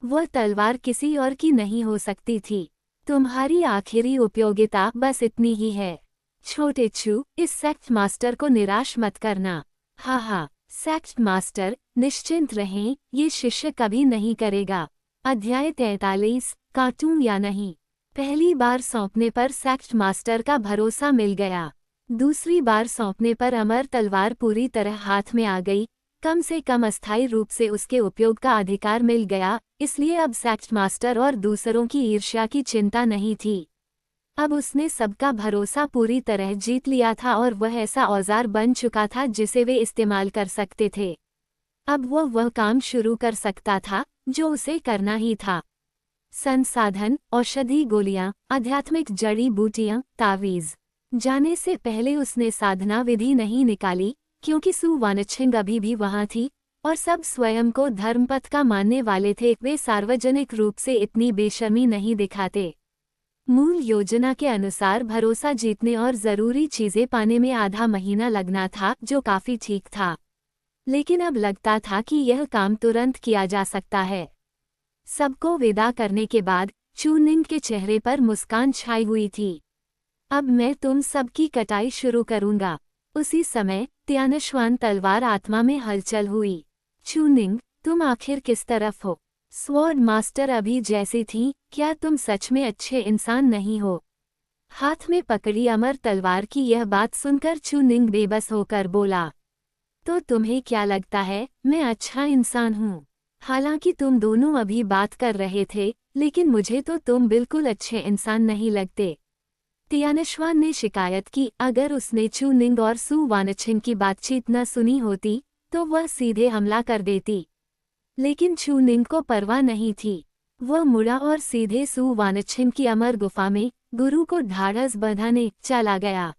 वह तलवार किसी और की नहीं हो सकती थी। तुम्हारी आखिरी उपयोगिता बस इतनी ही है। छोटे छू, इस सेक्ट मास्टर को निराश मत करना। हाँ, सेक्ट मास्टर, निश्चिंत रहें, ये शिष्य कभी नहीं करेगा। अध्याय 43, काटूं या नहीं। पहली बार सौंपने पर सेक्ट मास्टर का भरोसा मिल गया। दूसरी बार सौंपने पर अमर तलवार पूरी तरह हाथ में आ गई। कम से कम अस्थायी रूप से उसके उपयोग का अधिकार मिल गया, इसलिए अब सेक्ट मास्टर और दूसरों की ईर्ष्या की चिंता नहीं थी। अब उसने सबका भरोसा पूरी तरह जीत लिया था और वह ऐसा औजार बन चुका था जिसे वे इस्तेमाल कर सकते थे। अब वह काम शुरू कर सकता था जो उसे करना ही था। संसाधन, औषधि गोलियां, आध्यात्मिक जड़ी बूटियां, तावीज़। जाने से पहले उसने साधना विधि नहीं निकाली, क्योंकि सु वानछिंग अभी भी वहां थी और सब स्वयं को धर्मपथ का मानने वाले थे। वे सार्वजनिक रूप से इतनी बेशर्मी नहीं दिखाते। मूल योजना के अनुसार भरोसा जीतने और जरूरी चीजें पाने में आधा महीना लगना था, जो काफी ठीक था। लेकिन अब लगता था कि यह काम तुरंत किया जा सकता है। सबको विदा करने के बाद चूनिंग के चेहरे पर मुस्कान छाई हुई थी। अब मैं तुम सबकी कटाई शुरू करूंगा। उसी समय तियानश्वान तलवार आत्मा में हलचल हुई। चूनिंग, तुम आखिर किस तरफ हो? स्वॉर्ड मास्टर अभी जैसी थी, क्या तुम सच में अच्छे इंसान नहीं हो? हाथ में पकड़ी अमर तलवार की यह बात सुनकर चूनिंग बेबस होकर बोला, तो तुम्हें क्या लगता है मैं अच्छा इंसान हूँ? हालांकि तुम दोनों अभी बात कर रहे थे, लेकिन मुझे तो तुम बिल्कुल अच्छे इंसान नहीं लगते। तियानश्वान ने शिकायत की। अगर उसने चूनिंग और सु वानछिंग की बातचीत न सुनी होती तो वह सीधे हमला कर देती, लेकिन चूनिंग को परवाह नहीं थी। वह मुड़ा और सीधे सु वानछिंग की अमर गुफा में गुरु को ढाढ़स बंधाने चला गया।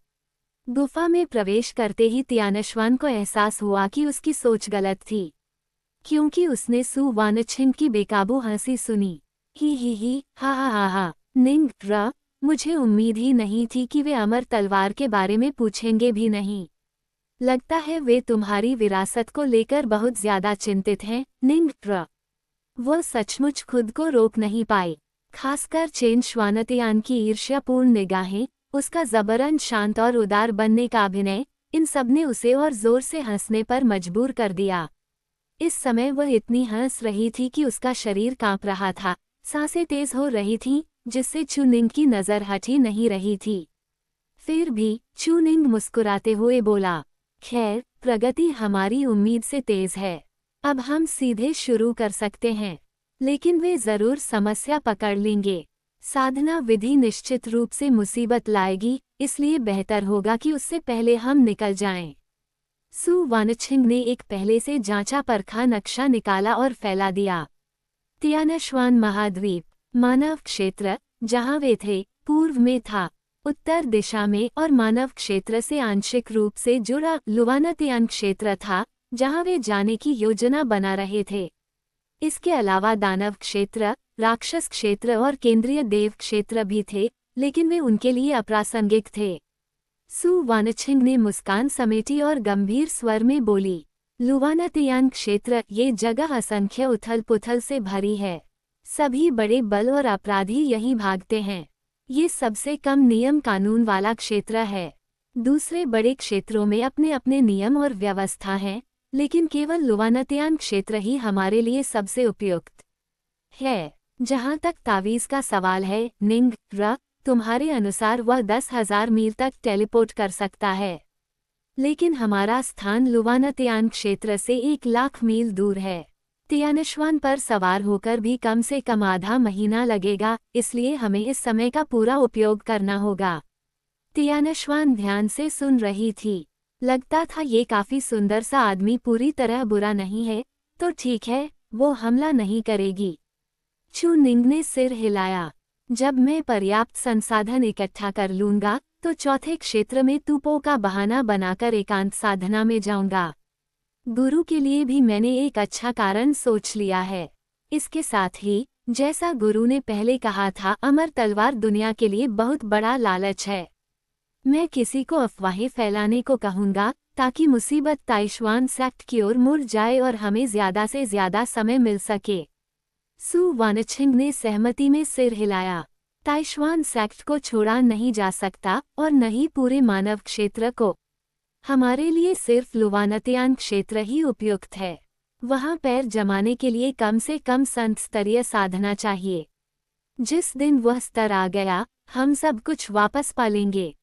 गुफा में प्रवेश करते ही तियानश्वान को एहसास हुआ कि उसकी सोच गलत थी, क्योंकि उसने सु वानछिंग की बेकाबू हंसी सुनी। ही हा, निंग र, मुझे उम्मीद ही नहीं थी कि वे अमर तलवार के बारे में पूछेंगे भी नहीं। लगता है वे तुम्हारी विरासत को लेकर बहुत ज्यादा चिंतित हैं, निंग र। वो सचमुच खुद को रोक नहीं पाए। खासकर चेन श्वानतियान की ईर्ष्यापूर्ण निगाहें, उसका जबरन शांत और उदार बनने का अभिनय, इन सब ने उसे और जोर से हंसने पर मजबूर कर दिया। इस समय वह इतनी हंस रही थी कि उसका शरीर कांप रहा था, सांसें तेज हो रही थीं, जिससे चूनिंग की नज़र हटी नहीं रही थी। फिर भी चूनिंग मुस्कुराते हुए बोला, खैर, प्रगति हमारी उम्मीद से तेज है। अब हम सीधे शुरू कर सकते हैं, लेकिन वे जरूर समस्या पकड़ लेंगे। साधना विधि निश्चित रूप से मुसीबत लाएगी, इसलिए बेहतर होगा कि उससे पहले हम निकल जाएं। सु वानछिंग ने एक पहले से जांचा परखा नक्शा निकाला और फैला दिया। तियानश्वान महाद्वीप, मानव क्षेत्र, जहाँ वे थे पूर्व में था उत्तर दिशा में, और मानव क्षेत्र से आंशिक रूप से जुड़ा लुवानतियान क्षेत्र था जहाँ वे जाने की योजना बना रहे थे। इसके अलावा दानव क्षेत्र, राक्षस क्षेत्र और केंद्रीय देव क्षेत्र भी थे, लेकिन वे उनके लिए अप्रासंगिक थे। सु वानछिंग ने मुस्कान समेटी और गंभीर स्वर में बोली, लुवानतियान क्षेत्र, ये जगह असंख्य उथल पुथल से भरी है। सभी बड़े बल और अपराधी यहीं भागते हैं। ये सबसे कम नियम कानून वाला क्षेत्र है। दूसरे बड़े क्षेत्रों में अपने अपने नियम और व्यवस्था हैं, लेकिन केवल लुवानतियान क्षेत्र ही हमारे लिए सबसे उपयुक्त है। जहाँ तक तावीज़ का सवाल है, निंग र, तुम्हारे अनुसार वह 10,000 मील तक टेलीपोर्ट कर सकता है, लेकिन हमारा स्थान लुवानतियान क्षेत्र से 1,00,000 मील दूर है। तियानश्वान पर सवार होकर भी कम से कम आधा महीना लगेगा, इसलिए हमें इस समय का पूरा उपयोग करना होगा। तियानश्वान ध्यान से सुन रही थी। लगता था ये काफी सुंदर सा आदमी पूरी तरह बुरा नहीं है, तो ठीक है, वो हमला नहीं करेगी। चू निंग ने सिर हिलाया। जब मैं पर्याप्त संसाधन इकट्ठा कर लूंगा तो चौथे क्षेत्र में तूपों का बहाना बनाकर एकांत साधना में जाऊंगा। गुरु के लिए भी मैंने एक अच्छा कारण सोच लिया है। इसके साथ ही, जैसा गुरु ने पहले कहा था, अमर तलवार दुनिया के लिए बहुत बड़ा लालच है। मैं किसी को अफवाहें फैलाने को कहूंगा ताकि मुसीबत ताइशवान सेक्ट की ओर मुड़ जाए और हमें ज्यादा से ज्यादा समय मिल सके। सु वानछिंग ने सहमति में सिर हिलाया। ताइशवान सेक्ट को छोड़ा नहीं जा सकता और न ही पूरे मानव क्षेत्र को। हमारे लिए सिर्फ लुवानतियान क्षेत्र ही उपयुक्त है। वहां पैर जमाने के लिए कम से कम संत स्तरीय साधना चाहिए। जिस दिन वह स्तर आ गया, हम सब कुछ वापस पा लेंगे।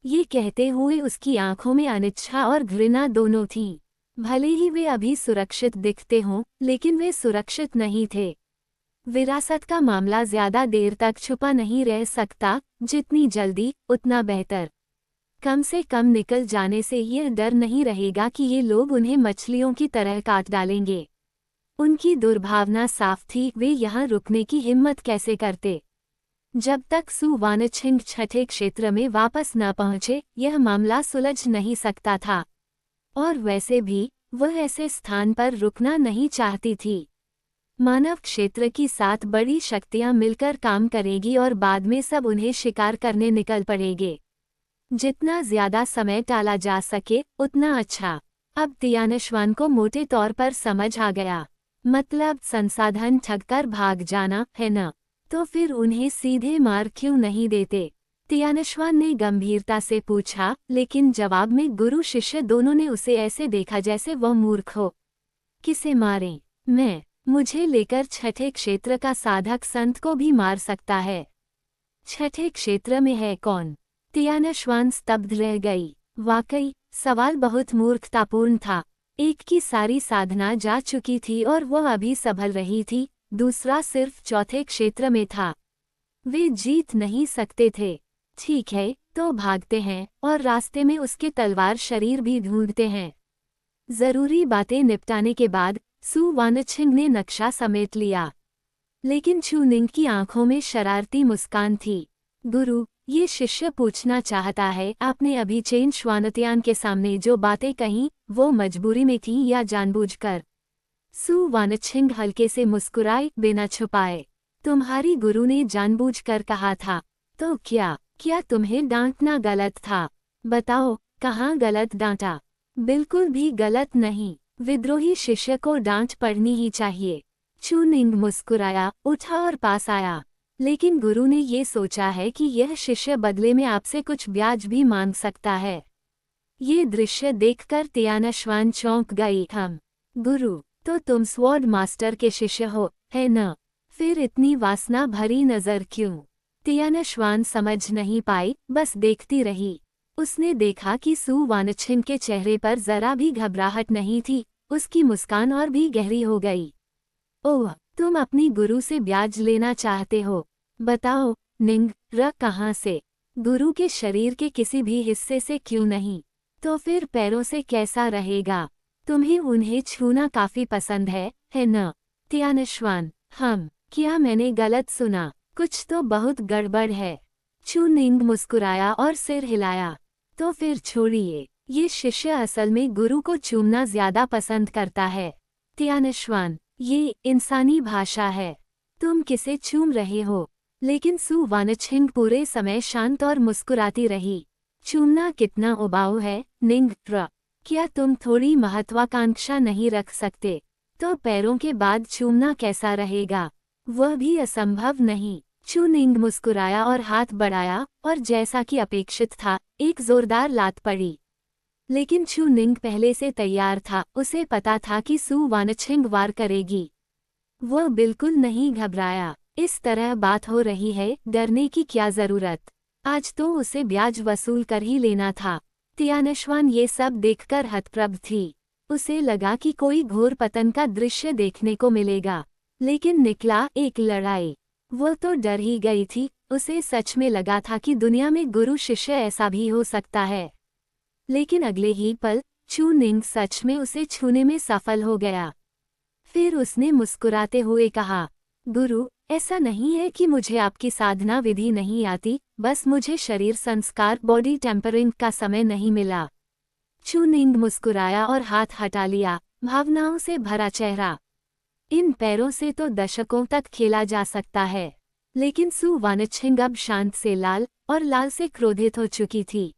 ये कहते हुए उसकी आंखों में अनिच्छा और घृणा दोनों थीं। भले ही वे अभी सुरक्षित दिखते हों, लेकिन वे सुरक्षित नहीं थे। विरासत का मामला ज्यादा देर तक छुपा नहीं रह सकता, जितनी जल्दी उतना बेहतर। कम से कम निकल जाने से यह डर नहीं रहेगा कि ये लोग उन्हें मछलियों की तरह काट डालेंगे। उनकी दुर्भावना साफ थी, वे यहाँ रुकने की हिम्मत कैसे करते। जब तक सु वानछिंग छठे क्षेत्र में वापस न पहुँचे, यह मामला सुलझ नहीं सकता था। और वैसे भी वह ऐसे स्थान पर रुकना नहीं चाहती थी। मानव क्षेत्र की 7 बड़ी शक्तियां मिलकर काम करेगी और बाद में सब उन्हें शिकार करने निकल पड़ेंगे। जितना ज्यादा समय टाला जा सके उतना अच्छा। अब तियानश्वान को मोटे तौर पर समझ आ गया। मतलब संसाधन ठगकर भाग जाना है न, तो फिर उन्हें सीधे मार क्यों नहीं देते। तियानश्वान ने गंभीरता से पूछा, लेकिन जवाब में गुरु शिष्य दोनों ने उसे ऐसे देखा जैसे वह मूर्ख हो। किसे मारें? मैं? मुझे लेकर छठे क्षेत्र का साधक संत को भी मार सकता है। छठे क्षेत्र में है कौन? तियानश्वान स्तब्ध रह गई। वाकई सवाल बहुत मूर्खतापूर्ण था। एक की सारी साधना जा चुकी थी और वह अभी संभल रही थी, दूसरा सिर्फ चौथे क्षेत्र में था। वे जीत नहीं सकते थे। ठीक है, तो भागते हैं और रास्ते में उसके तलवार शरीर भी ढूंढते हैं। जरूरी बातें निपटाने के बाद सु वानछिंग ने नक्शा समेट लिया, लेकिन चू निंग की आंखों में शरारती मुस्कान थी। गुरु, ये शिष्य पूछना चाहता है, आपने अभी चेन श्वानतियान के सामने जो बातें कहीं, वो मजबूरी में थीं या जानबूझकर? सु वानछिंग हल्के से मुस्कुराए बिना छुपाए। तुम्हारी गुरु ने जानबूझकर कहा था, तो क्या तुम्हें डांटना गलत था? बताओ, कहाँ गलत डांटा? बिल्कुल भी गलत नहीं। विद्रोही शिष्य को डांट पड़नी ही चाहिए। चू निंग मुस्कुराया, उठा और पास आया। लेकिन गुरु ने ये सोचा है कि यह शिष्य बदले में आपसे कुछ ब्याज भी मांग सकता है। ये दृश्य देखकर तियानश्वान चौंक गई। हम? गुरु, तो तुम स्वॉर्ड मास्टर के शिष्य हो, है न? फिर इतनी वासना भरी नजर क्यों? तियानश्वान समझ नहीं पाई, बस देखती रही। उसने देखा कि सु वानछिंग के चेहरे पर जरा भी घबराहट नहीं थी, उसकी मुस्कान और भी गहरी हो गई। ओह, तुम अपनी गुरु से ब्याज लेना चाहते हो? बताओ, निंग र कहाँ से? गुरु के शरीर के किसी भी हिस्से से क्यों नहीं? तो फिर पैरों से कैसा रहेगा? तुम्हें उन्हें छूना काफी पसंद है न? तियानश्वान, क्या मैंने गलत सुना? कुछ तो बहुत गड़बड़ है। चू निंग मुस्कुराया और सिर हिलाया। तो फिर छोड़िए, ये शिष्य असल में गुरु को चूमना ज्यादा पसंद करता है। तियानश्वान, ये इंसानी भाषा है। तुम किसे चूम रहे हो? लेकिन सु वानछिंग पूरे समय शांत और मुस्कुराती रही। चूमना कितना उबाऊ है, निंग ट्र। क्या तुम थोड़ी महत्वाकांक्षा नहीं रख सकते? तो पैरों के बाद चूमना कैसा रहेगा? वह भी असंभव नहीं। चू निंग मुस्कुराया और हाथ बढ़ाया, और जैसा कि अपेक्षित था, एक जोरदार लात पड़ी। लेकिन चू निंग पहले से तैयार था, उसे पता था कि सु वानछिंग वार करेगी। वह बिल्कुल नहीं घबराया। इस तरह बात हो रही है, डरने की क्या जरूरत? आज तो उसे ब्याज वसूल कर ही लेना था। तियानश्वान ये सब देखकर हतप्रभ थी। उसे लगा कि कोई घोर पतन का दृश्य देखने को मिलेगा, लेकिन निकला एक लड़ाई। वह तो डर ही गई थी। उसे सच में लगा था कि दुनिया में गुरु शिष्य ऐसा भी हो सकता है। लेकिन अगले ही पल चू निंग सच में उसे छूने में सफल हो गया। फिर उसने मुस्कुराते हुए कहा, गुरु, ऐसा नहीं है कि मुझे आपकी साधना विधि नहीं आती, बस मुझे शरीर संस्कार बॉडी टेम्परिंग का समय नहीं मिला। चू निंग मुस्कुराया और हाथ हटा लिया, भावनाओं से भरा चेहरा। इन पैरों से तो दशकों तक खेला जा सकता है। लेकिन सु वानछिंग अब शांत से लाल, और लाल से क्रोधित हो चुकी थी।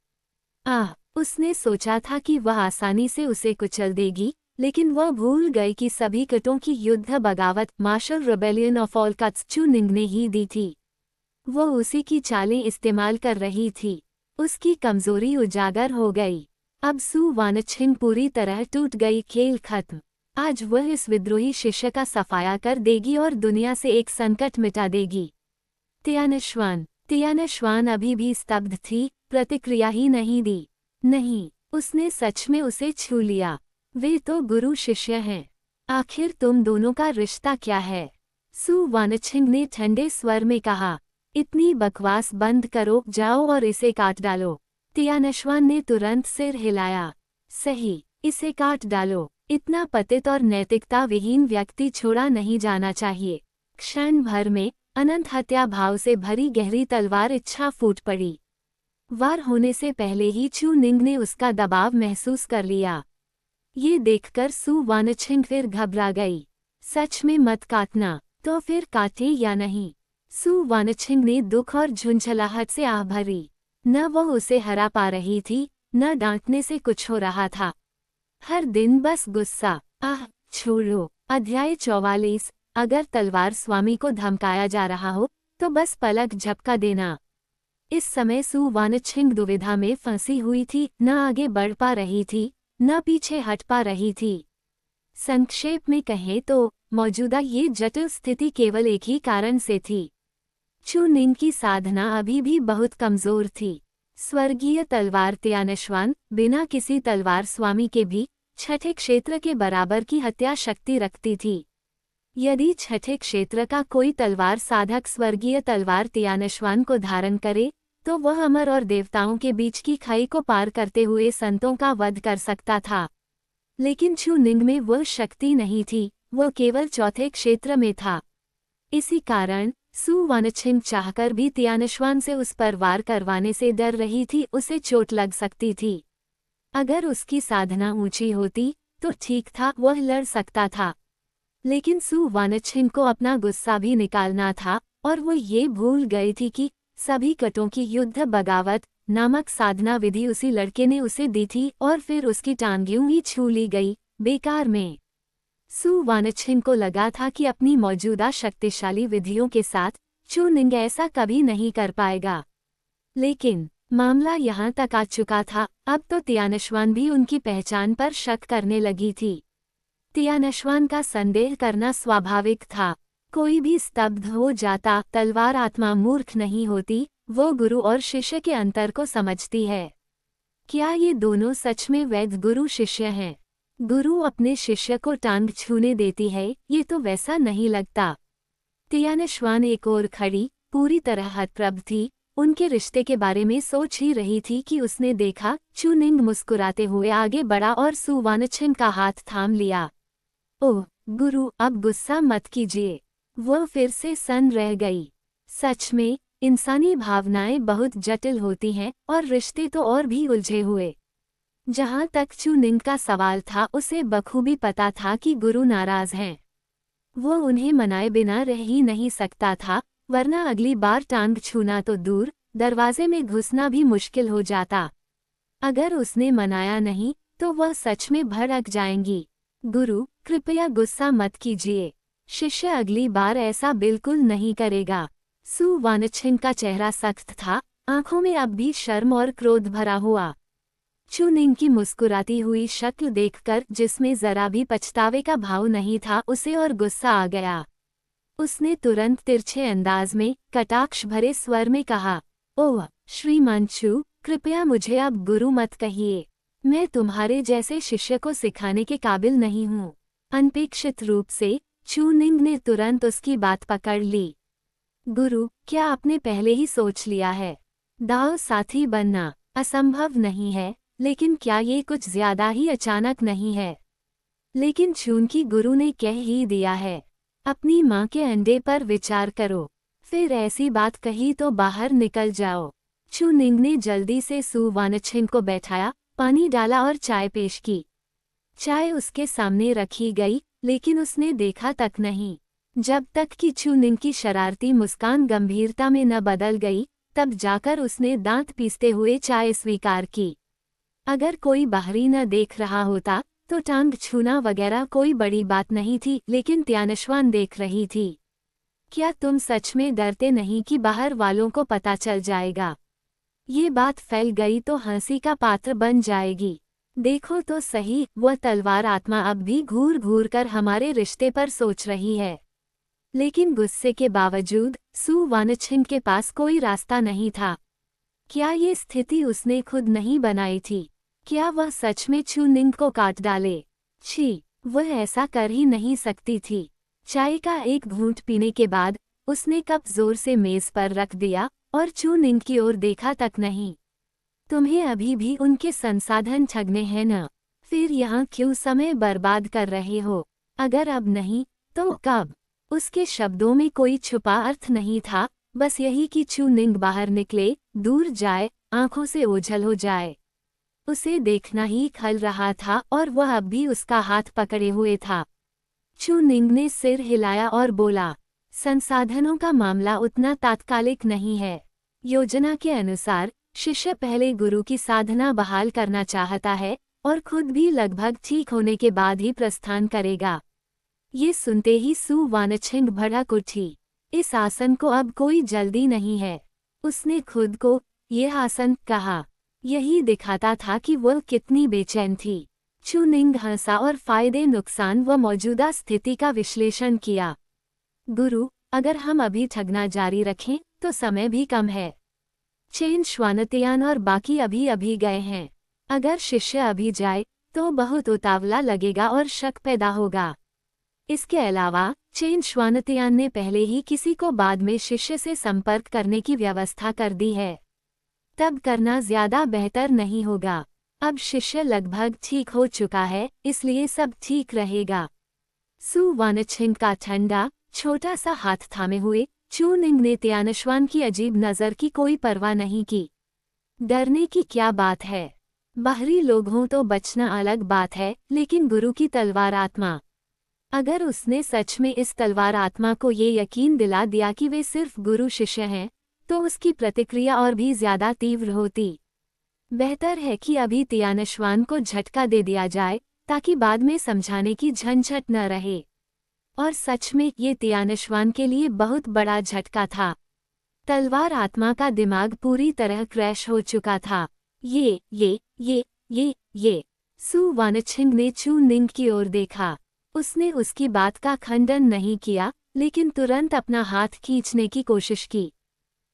उसने सोचा था कि वह आसानी से उसे कुचल देगी, लेकिन वह भूल गई कि सभी कटों की युद्ध बगावत martial rebellion of all cuts चू निंग ने ही दी थी। वह उसी की चालें इस्तेमाल कर रही थी। उसकी कमजोरी उजागर हो गई। अब सु वानछिंग पूरी तरह टूट गई। खेल खत्म। आज वह इस विद्रोही शिष्य का सफाया कर देगी और दुनिया से एक संकट मिटा देगी। तियानश्वान अभी भी स्तब्ध थी, प्रतिक्रिया ही नहीं दी। नहीं, उसने सच में उसे छू लिया। वे तो गुरु शिष्य हैं। आखिर तुम दोनों का रिश्ता क्या है? सु वानछिंग ने ठंडे स्वर में कहा। इतनी बकवास बंद करो, जाओ और इसे काट डालो। तियानश्वान ने तुरंत सिर हिलाया। सही, इसे काट डालो। इतना पतित और नैतिकता विहीन व्यक्ति छोड़ा नहीं जाना चाहिए। क्षण भर में अनंत हत्या भाव से भरी गहरी तलवार इच्छा फूट पड़ी। वार होने से पहले ही चू निंग ने उसका दबाव महसूस कर लिया। ये देखकर सु वानछिंग फिर घबरा गई। सच में मत काटना। तो फिर काटे या नहीं? सु वानछिंग ने दुख और झुंझलाहट से आह भरी। न वह उसे हरा पा रही थी, न डांटने से कुछ हो रहा था। हर दिन बस गुस्सा। छोड़ो। अध्याय 44। अगर तलवार स्वामी को धमकाया जा रहा हो, तो बस पलक झपका देना। इस समय सु वानछिंग दुविधा में फंसी हुई थी, न आगे बढ़ पा रही थी, न पीछे हट पा रही थी। संक्षेप में कहें तो मौजूदा ये जटिल स्थिति केवल एक ही कारण से थी। चू निंग की साधना अभी भी बहुत कमजोर थी। स्वर्गीय तलवार तियानश्वान बिना किसी तलवार स्वामी के भी छठे क्षेत्र के बराबर की हत्या शक्ति रखती थी। यदि छठे क्षेत्र का कोई तलवार साधक स्वर्गीय तलवार तियानश्वान को धारण करे, तो वह अमर और देवताओं के बीच की खाई को पार करते हुए संतों का वध कर सकता था। लेकिन चू निंग में वह शक्ति नहीं थी, वह केवल चौथे क्षेत्र में था। इसी कारण सु वानछिंग चाहकर भी तियानश्वान से उस पर वार करवाने से डर रही थी, उसे चोट लग सकती थी। अगर उसकी साधना ऊंची होती तो ठीक था, वह लड़ सकता था। लेकिन सु वानछिंग को अपना गुस्सा भी निकालना था, और वो ये भूल गई थी कि सभी कटों की युद्ध बगावत नामक साधना विधि उसी लड़के ने उसे दी थी, और फिर उसकी टांग यूं ही छू ली गई, बेकार में। सु वानछिंग को लगा था कि अपनी मौजूदा शक्तिशाली विधियों के साथ चू निंग ऐसा कभी नहीं कर पाएगा। लेकिन मामला यहाँ तक आ चुका था, अब तो तियानश्वान भी उनकी पहचान पर शक करने लगी थी। तियानश्वान का संदेह करना स्वाभाविक था। कोई भी स्तब्ध हो जाता। तलवार आत्मा मूर्ख नहीं होती, वो गुरु और शिष्य के अंतर को समझती है। क्या ये दोनों सच में वैध गुरु शिष्य हैं? गुरु अपने शिष्य को टांग छूने देती है, ये तो वैसा नहीं लगता। तियानश्वान एक ओर खड़ी, पूरी तरह हतप्रभ थी, उनके रिश्ते के बारे में सोच ही रही थी कि उसने देखा चू निंग मुस्कुराते हुए आगे बढ़ा और सु वानछिंग का हाथ थाम लिया। ओह गुरु, अब गुस्सा मत कीजिए। वह फिर से सन्न रह गई। सच में इंसानी भावनाएं बहुत जटिल होती हैं और रिश्ते तो और भी उलझे हुए। जहां तक चू निंग का सवाल था, उसे बखूबी पता था कि गुरु नाराज हैं। वो उन्हें मनाए बिना रह ही नहीं सकता था, वरना अगली बार टांग छूना तो दूर, दरवाजे में घुसना भी मुश्किल हो जाता। अगर उसने मनाया नहीं तो वह सच में भड़क जाएंगी। गुरु, कृपया गुस्सा मत कीजिए। शिष्य अगली बार ऐसा बिल्कुल नहीं करेगा। सु वानछिन का चेहरा सख्त था, आंखों में अब भी शर्म और क्रोध भरा हुआ। चू निंग की मुस्कुराती हुई शक्ल देखकर, जिसमें जरा भी पछतावे का भाव नहीं था, उसे और गुस्सा आ गया। उसने तुरंत तिरछे अंदाज में, कटाक्ष भरे स्वर में कहा, ओह श्रीमान चू, कृपया मुझे अब गुरु मत कहिए। मैं तुम्हारे जैसे शिष्य को सिखाने के काबिल नहीं हूँ। अनपेक्षित रूप से चू निंग ने तुरंत उसकी बात पकड़ ली। गुरु, क्या आपने पहले ही सोच लिया है? दाव साथी बनना असंभव नहीं है, लेकिन क्या ये कुछ ज्यादा ही अचानक नहीं है? लेकिन चूंकि गुरु ने कह ही दिया है, अपनी माँ के अंडे पर विचार करो। फिर ऐसी बात कही तो बाहर निकल जाओ। चू निंग ने जल्दी से सु वानछिन को बैठाया, पानी डाला और चाय पेश की। चाय उसके सामने रखी गई, लेकिन उसने देखा तक नहीं। जब तक कि चू निंग की शरारती मुस्कान गंभीरता में न बदल गई, तब जाकर उसने दांत पीसते हुए चाय स्वीकार की। अगर कोई बाहरी न देख रहा होता तो टांग छूना वगैरह कोई बड़ी बात नहीं थी, लेकिन त्यानश्वान देख रही थी। क्या तुम सच में डरते नहीं कि बाहर वालों को पता चल जाएगा? ये बात फैल गई तो हंसी का पात्र बन जाएगी। देखो तो सही, वह तलवार आत्मा अब भी घूर घूर कर हमारे रिश्ते पर सोच रही है। लेकिन गुस्से के बावजूद सु वानछिन के पास कोई रास्ता नहीं था। क्या ये स्थिति उसने खुद नहीं बनाई थी? क्या वह सच में चू निंग को काट डाले? छी, वह ऐसा कर ही नहीं सकती थी। चाय का एक घूंट पीने के बाद उसने कप जोर से मेज पर रख दिया और चू निंग की ओर देखा तक नहीं। तुम्हें अभी भी उनके संसाधन ठगने हैं न? फिर यहाँ क्यों समय बर्बाद कर रहे हो? अगर अब नहीं तो कब? उसके शब्दों में कोई छुपा अर्थ नहीं था, बस यही कि चू निंग बाहर निकले, दूर जाए, आंखों से ओझल हो जाए। उसे देखना ही खल रहा था और वह अब भी उसका हाथ पकड़े हुए था। चू निंग ने सिर हिलाया और बोला, संसाधनों का मामला उतना तात्कालिक नहीं है। योजना के अनुसार शिष्य पहले गुरु की साधना बहाल करना चाहता है और खुद भी लगभग ठीक होने के बाद ही प्रस्थान करेगा। ये सुनते ही सु वानछिन भड़क उठी। इस आसन को अब कोई जल्दी नहीं है। उसने खुद को यह आसन कहा। यही दिखाता था कि वह कितनी बेचैन थी। चू निंग हंसा और फायदे नुकसान व मौजूदा स्थिति का विश्लेषण किया। गुरु, अगर हम अभी ठगना जारी रखें तो समय भी कम है। चेन श्वानतियान और बाकी अभी गए हैं। अगर शिष्य अभी जाए तो बहुत उतावला लगेगा और शक पैदा होगा। इसके अलावा चेन श्वानतियान ने पहले ही किसी को बाद में शिष्य से संपर्क करने की व्यवस्था कर दी है। तब करना ज्यादा बेहतर नहीं होगा। अब शिष्य लगभग ठीक हो चुका है, इसलिए सब ठीक रहेगा। सु वानछिन का ठंडा छोटा सा हाथ थामे हुए चू निंग ने त्यानश्वान की अजीब नज़र की कोई परवाह नहीं की। डरने की क्या बात है? बाहरी लोग हों तो बचना अलग बात है, लेकिन गुरु की तलवार आत्मा। अगर उसने सच में इस तलवार आत्मा को ये यकीन दिला दिया कि वे सिर्फ गुरु शिष्य हैं, तो उसकी प्रतिक्रिया और भी ज्यादा तीव्र होती। बेहतर है कि अभी त्यानश्वान को झटका दे दिया जाए, ताकि बाद में समझाने की झंझट न रहे। और सच में ये त्यानश्वान के लिए बहुत बड़ा झटका था। तलवार आत्मा का दिमाग पूरी तरह क्रैश हो चुका था। ये सु वानछिन ने चू निंग की ओर देखा। उसने उसकी बात का खंडन नहीं किया, लेकिन तुरंत अपना हाथ खींचने की कोशिश की।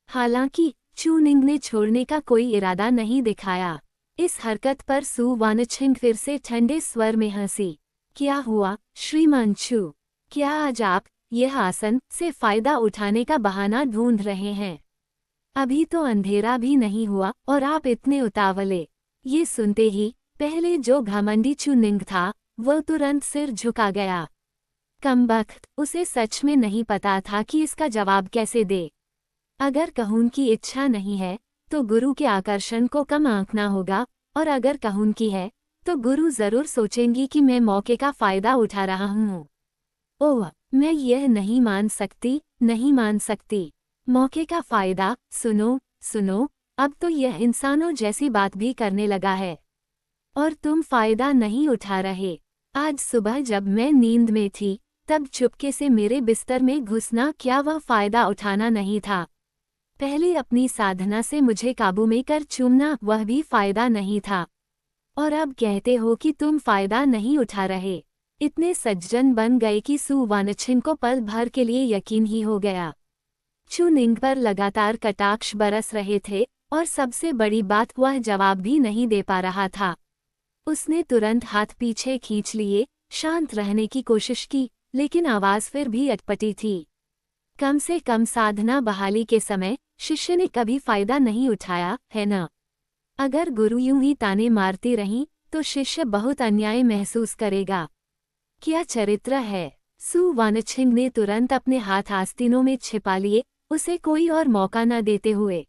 हालांकि चू निंग ने छोड़ने का कोई इरादा नहीं दिखाया। इस हरकत पर सु वानछिन फिर से ठंडे स्वर में हंसी। क्या हुआ श्रीमान चू? क्या आज आप यह आसन से फायदा उठाने का बहाना ढूंढ रहे हैं? अभी तो अंधेरा भी नहीं हुआ और आप इतने उतावले। ये सुनते ही पहले जो घमंडी चू निंग था, वह तुरंत सिर झुका गया। कमबख्त, उसे सच में नहीं पता था कि इसका जवाब कैसे दे। अगर कहून की इच्छा नहीं है तो गुरु के आकर्षण को कम आंकना होगा, और अगर कहून की है तो गुरु जरूर सोचेंगी कि मैं मौके का फायदा उठा रहा हूँ। ओह, मैं यह नहीं मान सकती, नहीं मान सकती। मौके का फायदा? सुनो सुनो, अब तो यह इंसानों जैसी बात भी करने लगा है। और तुम फायदा नहीं उठा रहे। आज सुबह जब मैं नींद में थी तब चुपके से मेरे बिस्तर में घुसना, क्या वह फायदा उठाना नहीं था? पहले अपनी साधना से मुझे काबू में कर चूमना, वह भी फायदा नहीं था। और अब कहते हो कि तुम फायदा नहीं उठा रहे। इतने सज्जन बन गए कि सु वानछिन को पल भर के लिए यकीन ही हो गया। चू निंग पर लगातार कटाक्ष बरस रहे थे और सबसे बड़ी बात, वह जवाब भी नहीं दे पा रहा था। उसने तुरंत हाथ पीछे खींच लिए, शांत रहने की कोशिश की, लेकिन आवाज फिर भी अटपटी थी। कम से कम साधना बहाली के समय शिष्य ने कभी फायदा नहीं उठाया, है न? अगर गुरु यूं ही ताने मारती रहीं तो शिष्य बहुत अन्याय महसूस करेगा। क्या चरित्र है! सु वानछिन ने तुरंत अपने हाथ आस्तीनों में छिपा लिए, उसे कोई और मौका न देते हुए।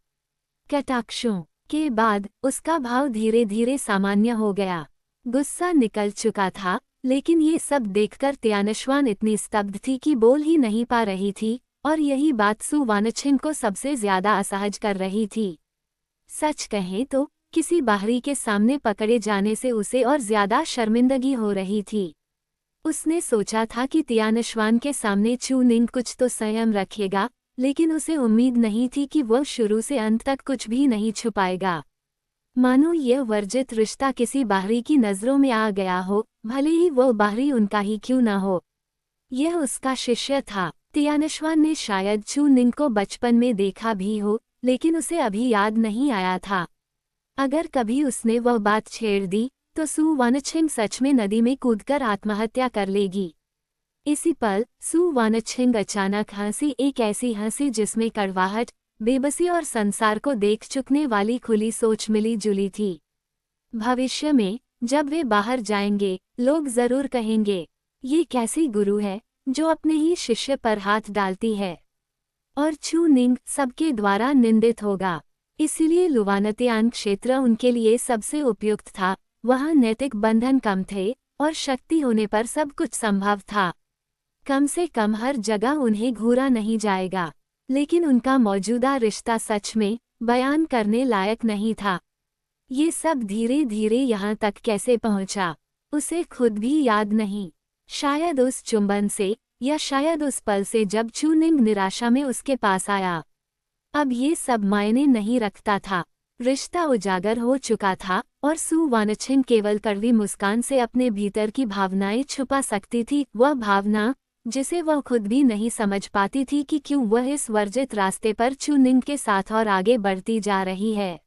कटाक्षों के बाद उसका भाव धीरे धीरे सामान्य हो गया। गुस्सा निकल चुका था, लेकिन ये सब देखकर त्यानश्वान इतनी स्तब्ध थी कि बोल ही नहीं पा रही थी, और यही बात सु वानछिन को सबसे ज्यादा असहज कर रही थी। सच कहें तो किसी बाहरी के सामने पकड़े जाने से उसे और ज्यादा शर्मिंदगी हो रही थी। उसने सोचा था कि त्यानश्वान के सामने चू निंग कुछ तो संयम रखेगा, लेकिन उसे उम्मीद नहीं थी कि वह शुरू से अंत तक कुछ भी नहीं छुपाएगा। मानो यह वर्जित रिश्ता किसी बाहरी की नज़रों में आ गया हो, भले ही वह बाहरी उनका ही क्यों न हो। यह उसका शिष्य था। त्यानश्वान ने शायद चू निंग को बचपन में देखा भी हो, लेकिन उसे अभी याद नहीं आया था। अगर कभी उसने वह बात छेड़ दी तो सु वानछिन सच में नदी में कूदकर आत्महत्या कर लेगी। इसी पल सु वानछिन अचानक हंसी, एक ऐसी हंसी जिसमें कड़वाहट, बेबसी और संसार को देख चुकने वाली खुली सोच मिली जुली थी। भविष्य में जब वे बाहर जाएंगे, लोग जरूर कहेंगे, ये कैसी गुरु है जो अपने ही शिष्य पर हाथ डालती है। और चू निंग सबके द्वारा निंदित होगा। इसीलिए लुवानतियान क्षेत्र उनके लिए सबसे उपयुक्त था। वहाँ नैतिक बंधन कम थे और शक्ति होने पर सब कुछ संभव था। कम से कम हर जगह उन्हें घूरा नहीं जाएगा। लेकिन उनका मौजूदा रिश्ता सच में बयान करने लायक नहीं था। ये सब धीरे धीरे यहाँ तक कैसे पहुँचा, उसे खुद भी याद नहीं। शायद उस चुंबन से, या शायद उस पल से जब चू निंग निराशा में उसके पास आया। अब ये सब मायने नहीं रखता था। रिश्ता उजागर हो चुका था और सु वानछिन केवल कड़वी मुस्कान से अपने भीतर की भावनाएं छुपा सकती थी, वह भावना जिसे वह खुद भी नहीं समझ पाती थी कि क्यों वह इस वर्जित रास्ते पर चू निंग के साथ और आगे बढ़ती जा रही है।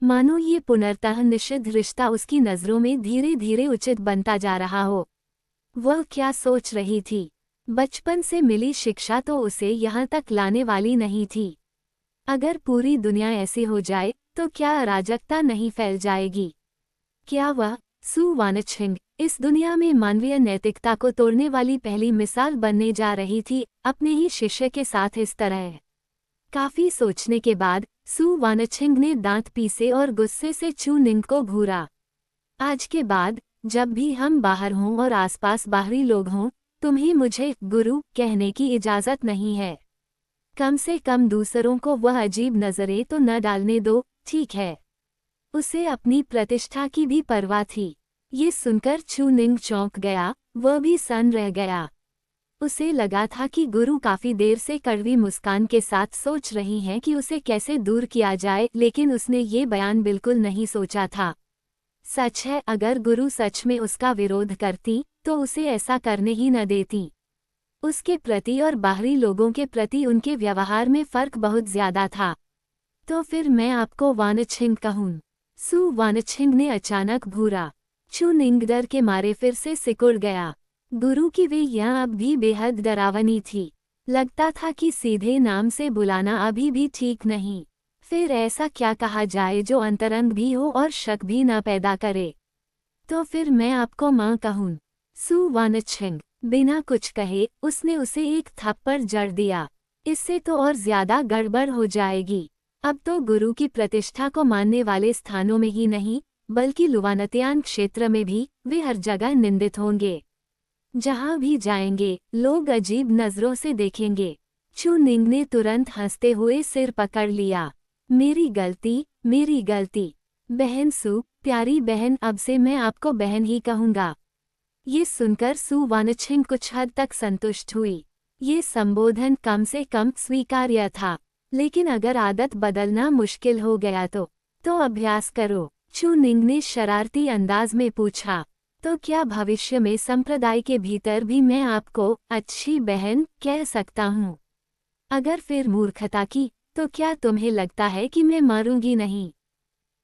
मानो ये पुनर्तः निषिद्ध रिश्ता उसकी नज़रों में धीरे धीरे उचित बनता जा रहा हो। वह क्या सोच रही थी? बचपन से मिली शिक्षा तो उसे यहाँ तक लाने वाली नहीं थी। अगर पूरी दुनिया ऐसी हो जाए तो क्या अराजकता नहीं फैल जाएगी? क्या वह सु वानछिन इस दुनिया में मानवीय नैतिकता को तोड़ने वाली पहली मिसाल बनने जा रही थी, अपने ही शिष्य के साथ इस तरह? काफी सोचने के बाद सु वानछिन ने दांत पीसे और गुस्से से चू निंग को घूरा। आज के बाद जब भी हम बाहर हों और आसपास बाहरी लोग हों, तुम्हें मुझे गुरु कहने की इजाजत नहीं है। कम से कम दूसरों को वह अजीब नजरें तो न डालने दो, ठीक है? उसे अपनी प्रतिष्ठा की भी परवाह थी। ये सुनकर चू निंग चौंक गया, वह भी सन्न रह गया। उसे लगा था कि गुरु काफी देर से कड़वी मुस्कान के साथ सोच रही हैं कि उसे कैसे दूर किया जाए, लेकिन उसने ये बयान बिल्कुल नहीं सोचा था। सच है, अगर गुरु सच में उसका विरोध करती तो उसे ऐसा करने ही न देती। उसके प्रति और बाहरी लोगों के प्रति उनके व्यवहार में फर्क बहुत ज्यादा था। तो फिर मैं आपको वानछिन कहूँ? सु वानछिन ने अचानक घूरा। चू निंग डर के मारे फिर से सिकुड़ गया। गुरु की वे यहाँ अब भी बेहद डरावनी थी। लगता था कि सीधे नाम से बुलाना अभी भी ठीक नहीं। फिर ऐसा क्या कहा जाए जो अंतरंग भी हो और शक भी न पैदा करे? तो फिर मैं आपको माँ कहूँ? सु वानछिन बिना कुछ कहे उसने उसे एक थप्पड़ जड़ दिया। इससे तो और ज्यादा गड़बड़ हो जाएगी। अब तो गुरु की प्रतिष्ठा को मानने वाले स्थानों में ही नहीं, बल्कि लुवानतियान क्षेत्र में भी वे हर जगह निंदित होंगे। जहां भी जाएंगे लोग अजीब नजरों से देखेंगे। चू निंग ने तुरंत हंसते हुए सिर पकड़ लिया। मेरी गलती, मेरी गलती। बहन सू, प्यारी बहन, अब से मैं आपको बहन ही कहूंगा। ये सुनकर सू वानछिंग कुछ हद तक संतुष्ट हुई। ये संबोधन कम से कम स्वीकार्य था, लेकिन अगर आदत बदलना मुश्किल हो गया तो अभ्यास करो। चू निंग ने शरारती अंदाज में पूछा, तो क्या भविष्य में संप्रदाय के भीतर भी मैं आपको अच्छी बहन कह सकता हूँ? अगर फिर मूर्खता की, तो क्या तुम्हें लगता है कि मैं मारूंगी नहीं?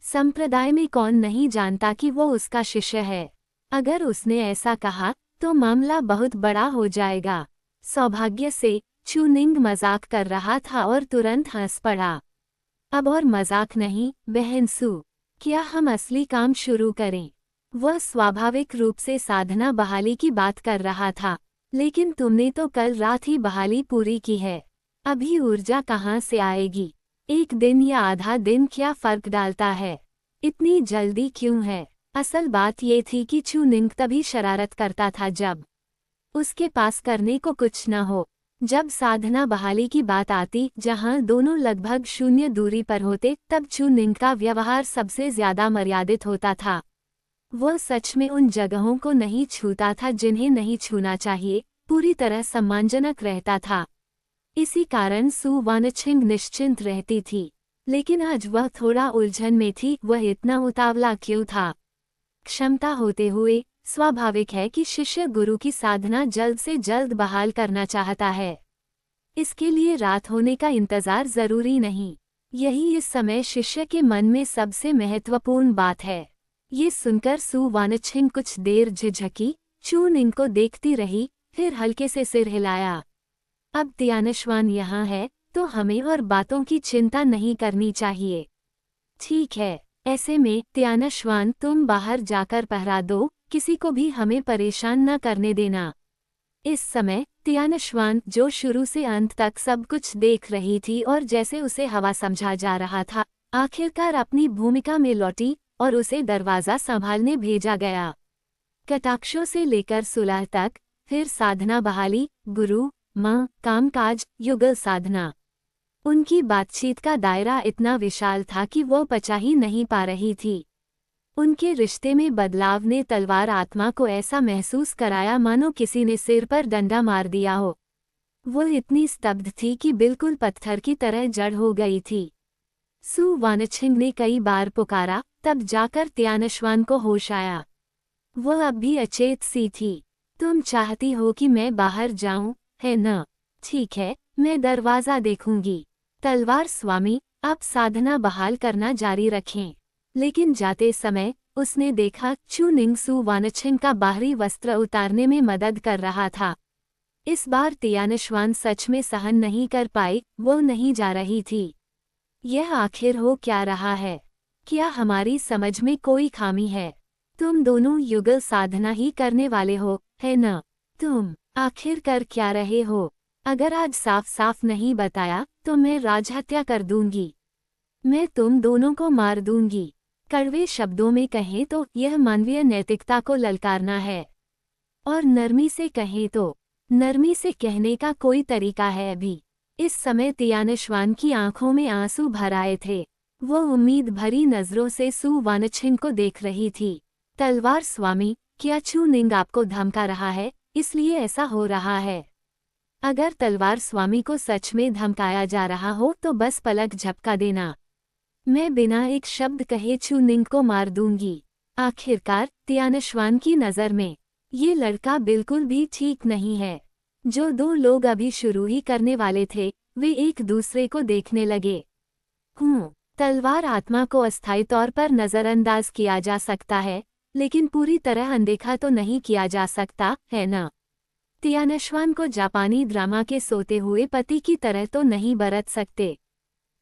संप्रदाय में कौन नहीं जानता कि वो उसका शिष्य है। अगर उसने ऐसा कहा तो मामला बहुत बड़ा हो जाएगा। सौभाग्य से चू निंग मजाक कर रहा था और तुरंत हंस पड़ा। अब और मजाक नहीं बहन सू, क्या हम असली काम शुरू करें? वह स्वाभाविक रूप से साधना बहाली की बात कर रहा था, लेकिन तुमने तो कल रात ही बहाली पूरी की है। अभी ऊर्जा कहाँ से आएगी? एक दिन या आधा दिन क्या फर्क डालता है? इतनी जल्दी क्यों है? असल बात ये थी कि चू निंग तभी शरारत करता था जब उसके पास करने को कुछ न हो। जब साधना बहाली की बात आती, जहां दोनों लगभग शून्य दूरी पर होते, तब चू निंग का व्यवहार सबसे ज्यादा मर्यादित होता था। वह सच में उन जगहों को नहीं छूता था जिन्हें नहीं छूना चाहिए, पूरी तरह सम्मानजनक रहता था। इसी कारण सू वानछिंग निश्चिंत रहती थी, लेकिन आज वह थोड़ा उलझन में थी। वह इतना उतावला क्यों था? क्षमता होते हुए स्वाभाविक है कि शिष्य गुरु की साधना जल्द से जल्द बहाल करना चाहता है। इसके लिए रात होने का इंतजार जरूरी नहीं। यही इस समय शिष्य के मन में सबसे महत्वपूर्ण बात है। ये सुनकर सू वानछिंग कुछ देर झिझकी, चू निंग को देखती रही, फिर हल्के से सिर हिलाया। अब तियानश्वान यहाँ है, तो हमें और बातों की चिंता नहीं करनी चाहिए। ठीक है, ऐसे में तियानश्वान तुम बाहर जाकर पहरा दो, किसी को भी हमें परेशान न करने देना। इस समय तियानश्वान, जो शुरू से अंत तक सब कुछ देख रही थी और जैसे उसे हवा समझा जा रहा था, आखिरकार अपनी भूमिका में लौटी और उसे दरवाजा संभालने भेजा गया। कटाक्षों से लेकर सुलह तक, फिर साधना बहाली, गुरु, माँ, कामकाज, युगल साधना। उनकी बातचीत का दायरा इतना विशाल था कि वो पचा ही नहीं पा रही थी। उनके रिश्ते में बदलाव ने तलवार आत्मा को ऐसा महसूस कराया मानो किसी ने सिर पर डंडा मार दिया हो। वो इतनी स्तब्ध थी कि बिल्कुल पत्थर की तरह जड़ हो गई थी। सू वानछिंग ने कई बार पुकारा, तब जाकर तियानश्वान को होश आया। वह अब भी अचेत सी थी। तुम चाहती हो कि मैं बाहर जाऊं, है न? ठीक है, मैं दरवाजा देखूंगी। तलवार स्वामी, आप साधना बहाल करना जारी रखें। लेकिन जाते समय उसने देखा चू निंग सू वानछिंग का बाहरी वस्त्र उतारने में मदद कर रहा था। इस बार तियानश्वान सच में सहन नहीं कर पाई, वो नहीं जा रही थी। यह आखिर हो क्या रहा है? क्या हमारी समझ में कोई खामी है? तुम दोनों युगल साधना ही करने वाले हो, है न? तुम आखिर कर क्या रहे हो? अगर आज साफ साफ नहीं बताया तो मैं राजहत्या कर दूंगी। मैं तुम दोनों को मार दूंगी। कड़वे शब्दों में कहें तो यह मानवीय नैतिकता को ललकारना है, और नरमी से कहें तो नरमी से कहने का कोई तरीका है अभी। इस समय तियानश्वान की आंखों में आंसू भर आए थे। वो उम्मीद भरी नजरों से सू वानछिंग को देख रही थी। तलवार स्वामी, क्या चू निंग आपको धमका रहा है, इसलिए ऐसा हो रहा है? अगर तलवार स्वामी को सच में धमकाया जा रहा हो तो बस पलक झपका देना। मैं बिना एक शब्द कहे चू निंग को मार दूंगी। आखिरकार तियानश्वान की नज़र में ये लड़का बिल्कुल भी ठीक नहीं है। जो दो लोग अभी शुरू ही करने वाले थे, वे एक दूसरे को देखने लगे। तलवार आत्मा को अस्थायी तौर पर नज़रअंदाज किया जा सकता है, लेकिन पूरी तरह अनदेखा तो नहीं किया जा सकता, है न? तियानश्वान को जापानी ड्रामा के सोते हुए पति की तरह तो नहीं बरत सकते।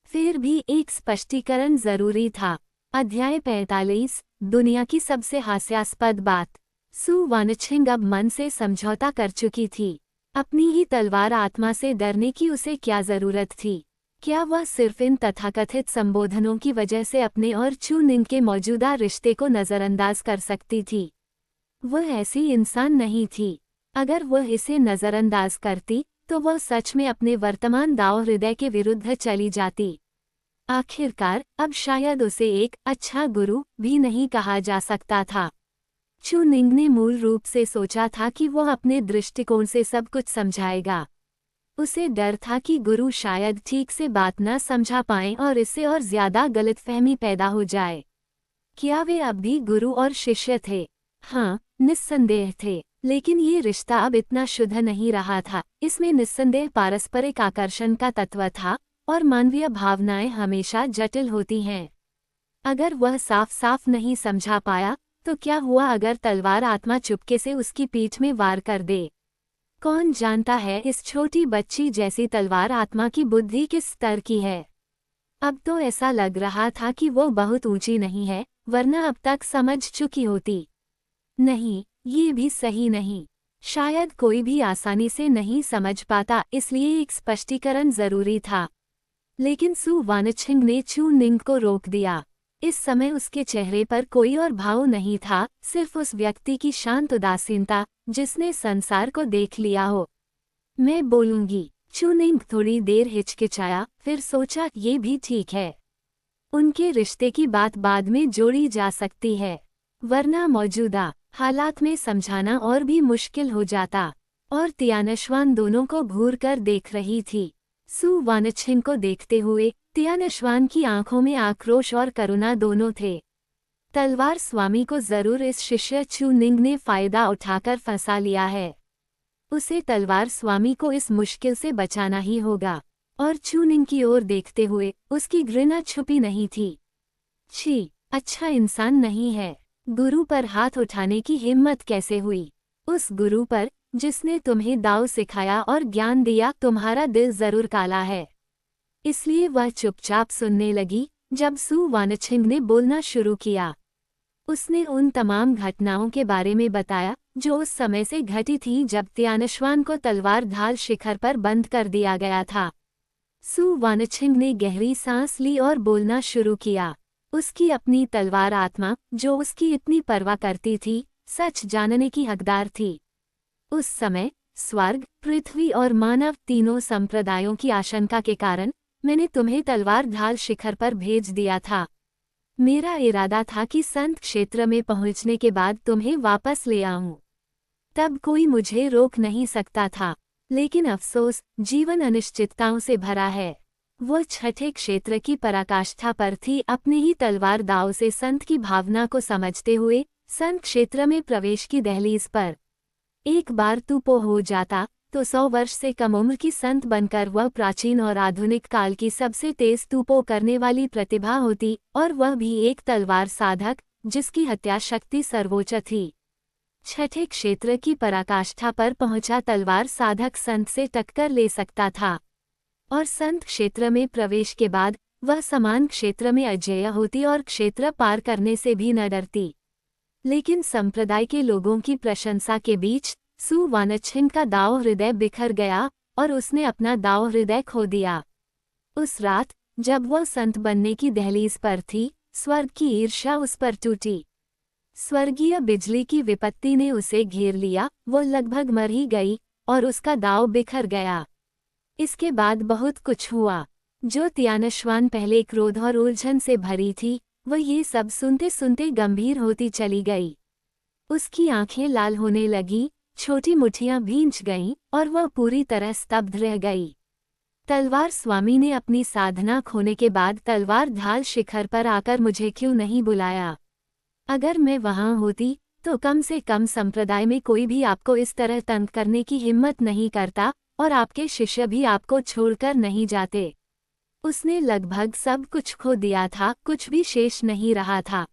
फिर भी एक स्पष्टीकरण जरूरी था। अध्याय 45, दुनिया की सबसे हास्यास्पद बात। सू वानछिंग अब मन से समझौता कर चुकी थी। अपनी ही तलवार आत्मा से डरने की उसे क्या जरूरत थी? क्या वह सिर्फ इन तथाकथित संबोधनों की वजह से अपने और चू निंग के मौजूदा रिश्ते को नज़रअंदाज कर सकती थी? वह ऐसी इंसान नहीं थी। अगर वह इसे नज़रअंदाज करती तो वह सच में अपने वर्तमान दाव हृदय के विरुद्ध चली जाती। आखिरकार अब शायद उसे एक अच्छा गुरु भी नहीं कहा जा सकता था। चू निंग ने मूल रूप से सोचा था कि वह अपने दृष्टिकोण से सब कुछ समझाएगा। उसे डर था कि गुरु शायद ठीक से बात न समझा पाएं और इससे और ज्यादा गलतफहमी पैदा हो जाए। क्या वे अब भी गुरु और शिष्य थे? हाँ, निस्संदेह थे, लेकिन ये रिश्ता अब इतना शुद्ध नहीं रहा था। इसमें निस्संदेह पारस्परिक आकर्षण का तत्व था और मानवीय भावनाएं हमेशा जटिल होती हैं। अगर वह साफ साफ नहीं समझा पाया तो क्या हुआ अगर तलवार आत्मा चुपके से उसकी पीठ में वार कर दे? कौन जानता है इस छोटी बच्ची जैसी तलवार आत्मा की बुद्धि किस स्तर की है। अब तो ऐसा लग रहा था कि वो बहुत ऊंची नहीं है, वरना अब तक समझ चुकी होती। नहीं, ये भी सही नहीं। शायद कोई भी आसानी से नहीं समझ पाता, इसलिए एक स्पष्टीकरण जरूरी था। लेकिन सु वानछिंग ने चू निंग को रोक दिया। इस समय उसके चेहरे पर कोई और भाव नहीं था, सिर्फ उस व्यक्ति की शांत उदासीनता जिसने संसार को देख लिया हो। मैं बोलूंगी। चू निंग थोड़ी देर हिचकिचाया, फिर सोचा ये भी ठीक है। उनके रिश्ते की बात बाद में जोड़ी जा सकती है, वरना मौजूदा हालात में समझाना और भी मुश्किल हो जाता। और तियानशवान दोनों को घूर कर देख रही थी। सु वानछिंग को देखते हुए तियानशवान की आंखों में आक्रोश और करुणा दोनों थे। तलवार स्वामी को जरूर इस शिष्य चू निंग ने फायदा उठाकर फंसा लिया है। उसे तलवार स्वामी को इस मुश्किल से बचाना ही होगा। और चू निंग की ओर देखते हुए उसकी घृणा छुपी नहीं थी। छी, अच्छा इंसान नहीं है। गुरु पर हाथ उठाने की हिम्मत कैसे हुई? उस गुरु पर जिसने तुम्हें दाव सिखाया और ज्ञान दिया। तुम्हारा दिल जरूर काला है। इसलिए वह चुपचाप सुनने लगी जब सु वानछिंग ने बोलना शुरू किया। उसने उन तमाम घटनाओं के बारे में बताया जो उस समय से घटी थी जब तियानशवान को तलवार ढाल शिखर पर बंद कर दिया गया था। सु वानछिंग ने गहरी सांस ली और बोलना शुरू किया। उसकी अपनी तलवार आत्मा जो उसकी इतनी परवाह करती थी, सच जानने की हकदार थी। उस समय स्वर्ग, पृथ्वी और मानव तीनों संप्रदायों की आशंका के कारण मैंने तुम्हें तलवार ढाल शिखर पर भेज दिया था। मेरा इरादा था कि संत क्षेत्र में पहुंचने के बाद तुम्हें वापस ले आऊं। तब कोई मुझे रोक नहीं सकता था। लेकिन अफसोस, जीवन अनिश्चितताओं से भरा है। वो छठे क्षेत्र की पराकाष्ठा पर थी, अपने ही तलवार दाव से संत की भावना को समझते हुए संत क्षेत्र में प्रवेश की दहलीज पर। एक बार तू पो हो जाता तो 100 वर्ष से कम उम्र की संत बनकर वह प्राचीन और आधुनिक काल की सबसे तेज तूपो करने वाली प्रतिभा होती, और वह भी एक तलवार साधक जिसकी हत्या शक्ति सर्वोच्च थी। छठे क्षेत्र की पराकाष्ठा पर पहुंचा तलवार साधक संत से टक्कर ले सकता था, और संत क्षेत्र में प्रवेश के बाद वह समान क्षेत्र में अजेय होती और क्षेत्र पार करने से भी न डरती। लेकिन संप्रदाय के लोगों की प्रशंसा के बीच सु वानछिंग का दाव हृदय बिखर गया और उसने अपना दाव हृदय खो दिया। उस रात जब वह संत बनने की दहलीज पर थी, स्वर्ग की ईर्ष्या उस पर टूटी। स्वर्गीय बिजली की विपत्ति ने उसे घेर लिया। वो लगभग मर ही गई और उसका दाव बिखर गया। इसके बाद बहुत कुछ हुआ। जो तियानशवान पहले क्रोध और उलझन से भरी थी, वह ये सब सुनते सुनते गंभीर होती चली गई। उसकी आंखें लाल होने लगीं, छोटी मुट्ठियां भींच गईं और वह पूरी तरह स्तब्ध रह गई। तलवार स्वामी ने अपनी साधना खोने के बाद तलवार ढाल शिखर पर आकर मुझे क्यों नहीं बुलाया? अगर मैं वहां होती तो कम से कम संप्रदाय में कोई भी आपको इस तरह तंग करने की हिम्मत नहीं करता और आपके शिष्य भी आपको छोड़कर नहीं जाते। उसने लगभग सब कुछ खो दिया था, कुछ भी शेष नहीं रहा था।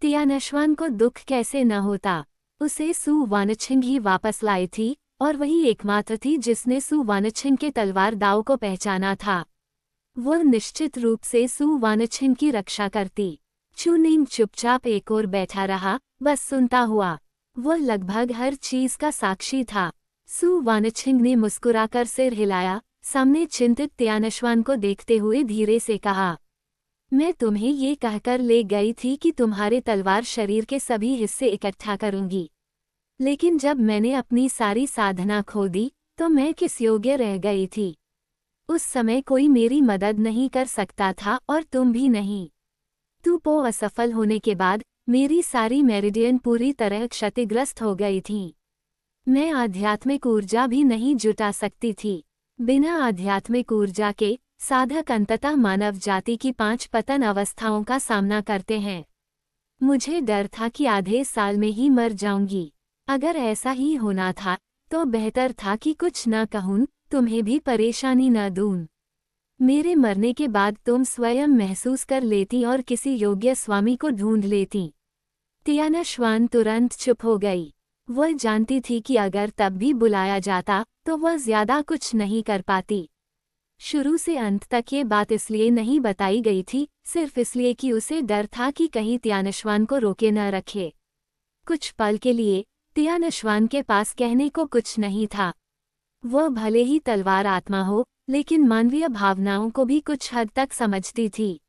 तियानशवान को दुख कैसे न होता? उसे सु वानछिंग ही वापस लाई थी और वही एकमात्र थी जिसने सु वानछिंग के तलवार दाव को पहचाना था। वह निश्चित रूप से सु वानछिंग की रक्षा करती। चू निंग चुपचाप एक ओर बैठा रहा, बस सुनता हुआ। वह लगभग हर चीज का साक्षी था। सु वानछिंग ने मुस्कुराकर सिर हिलाया, सामने चिंतित त्यानश्वान को देखते हुए धीरे से कहा, मैं तुम्हें ये कहकर ले गई थी कि तुम्हारे तलवार शरीर के सभी हिस्से इकट्ठा करूंगी। लेकिन जब मैंने अपनी सारी साधना खो दी तो मैं किस योग्य रह गई थी। उस समय कोई मेरी मदद नहीं कर सकता था और तुम भी नहीं। तू असफल होने के बाद मेरी सारी मेरिडियन पूरी तरह क्षतिग्रस्त हो गई थी। मैं आध्यात्मिक ऊर्जा भी नहीं जुटा सकती थी। बिना आध्यात्मिक ऊर्जा के साधक अंततः मानव जाति की 5 पतन अवस्थाओं का सामना करते हैं। मुझे डर था कि आधे साल में ही मर जाऊंगी। अगर ऐसा ही होना था तो बेहतर था कि कुछ न कहूं, तुम्हें भी परेशानी न दूं। मेरे मरने के बाद तुम स्वयं महसूस कर लेती और किसी योग्य स्वामी को ढूंढ लेती। त्यानश्वान तुरंत चुप हो गई। वह जानती थी कि अगर तब भी बुलाया जाता तो वह ज्यादा कुछ नहीं कर पाती। शुरू से अंत तक ये बात इसलिए नहीं बताई गई थी, सिर्फ इसलिए कि उसे डर था कि कहीं त्यानश्वान को रोके न रखे। कुछ पल के लिए त्यानश्वान के पास कहने को कुछ नहीं था। वह भले ही तलवार आत्मा हो, लेकिन मानवीय भावनाओं को भी कुछ हद तक समझती थी।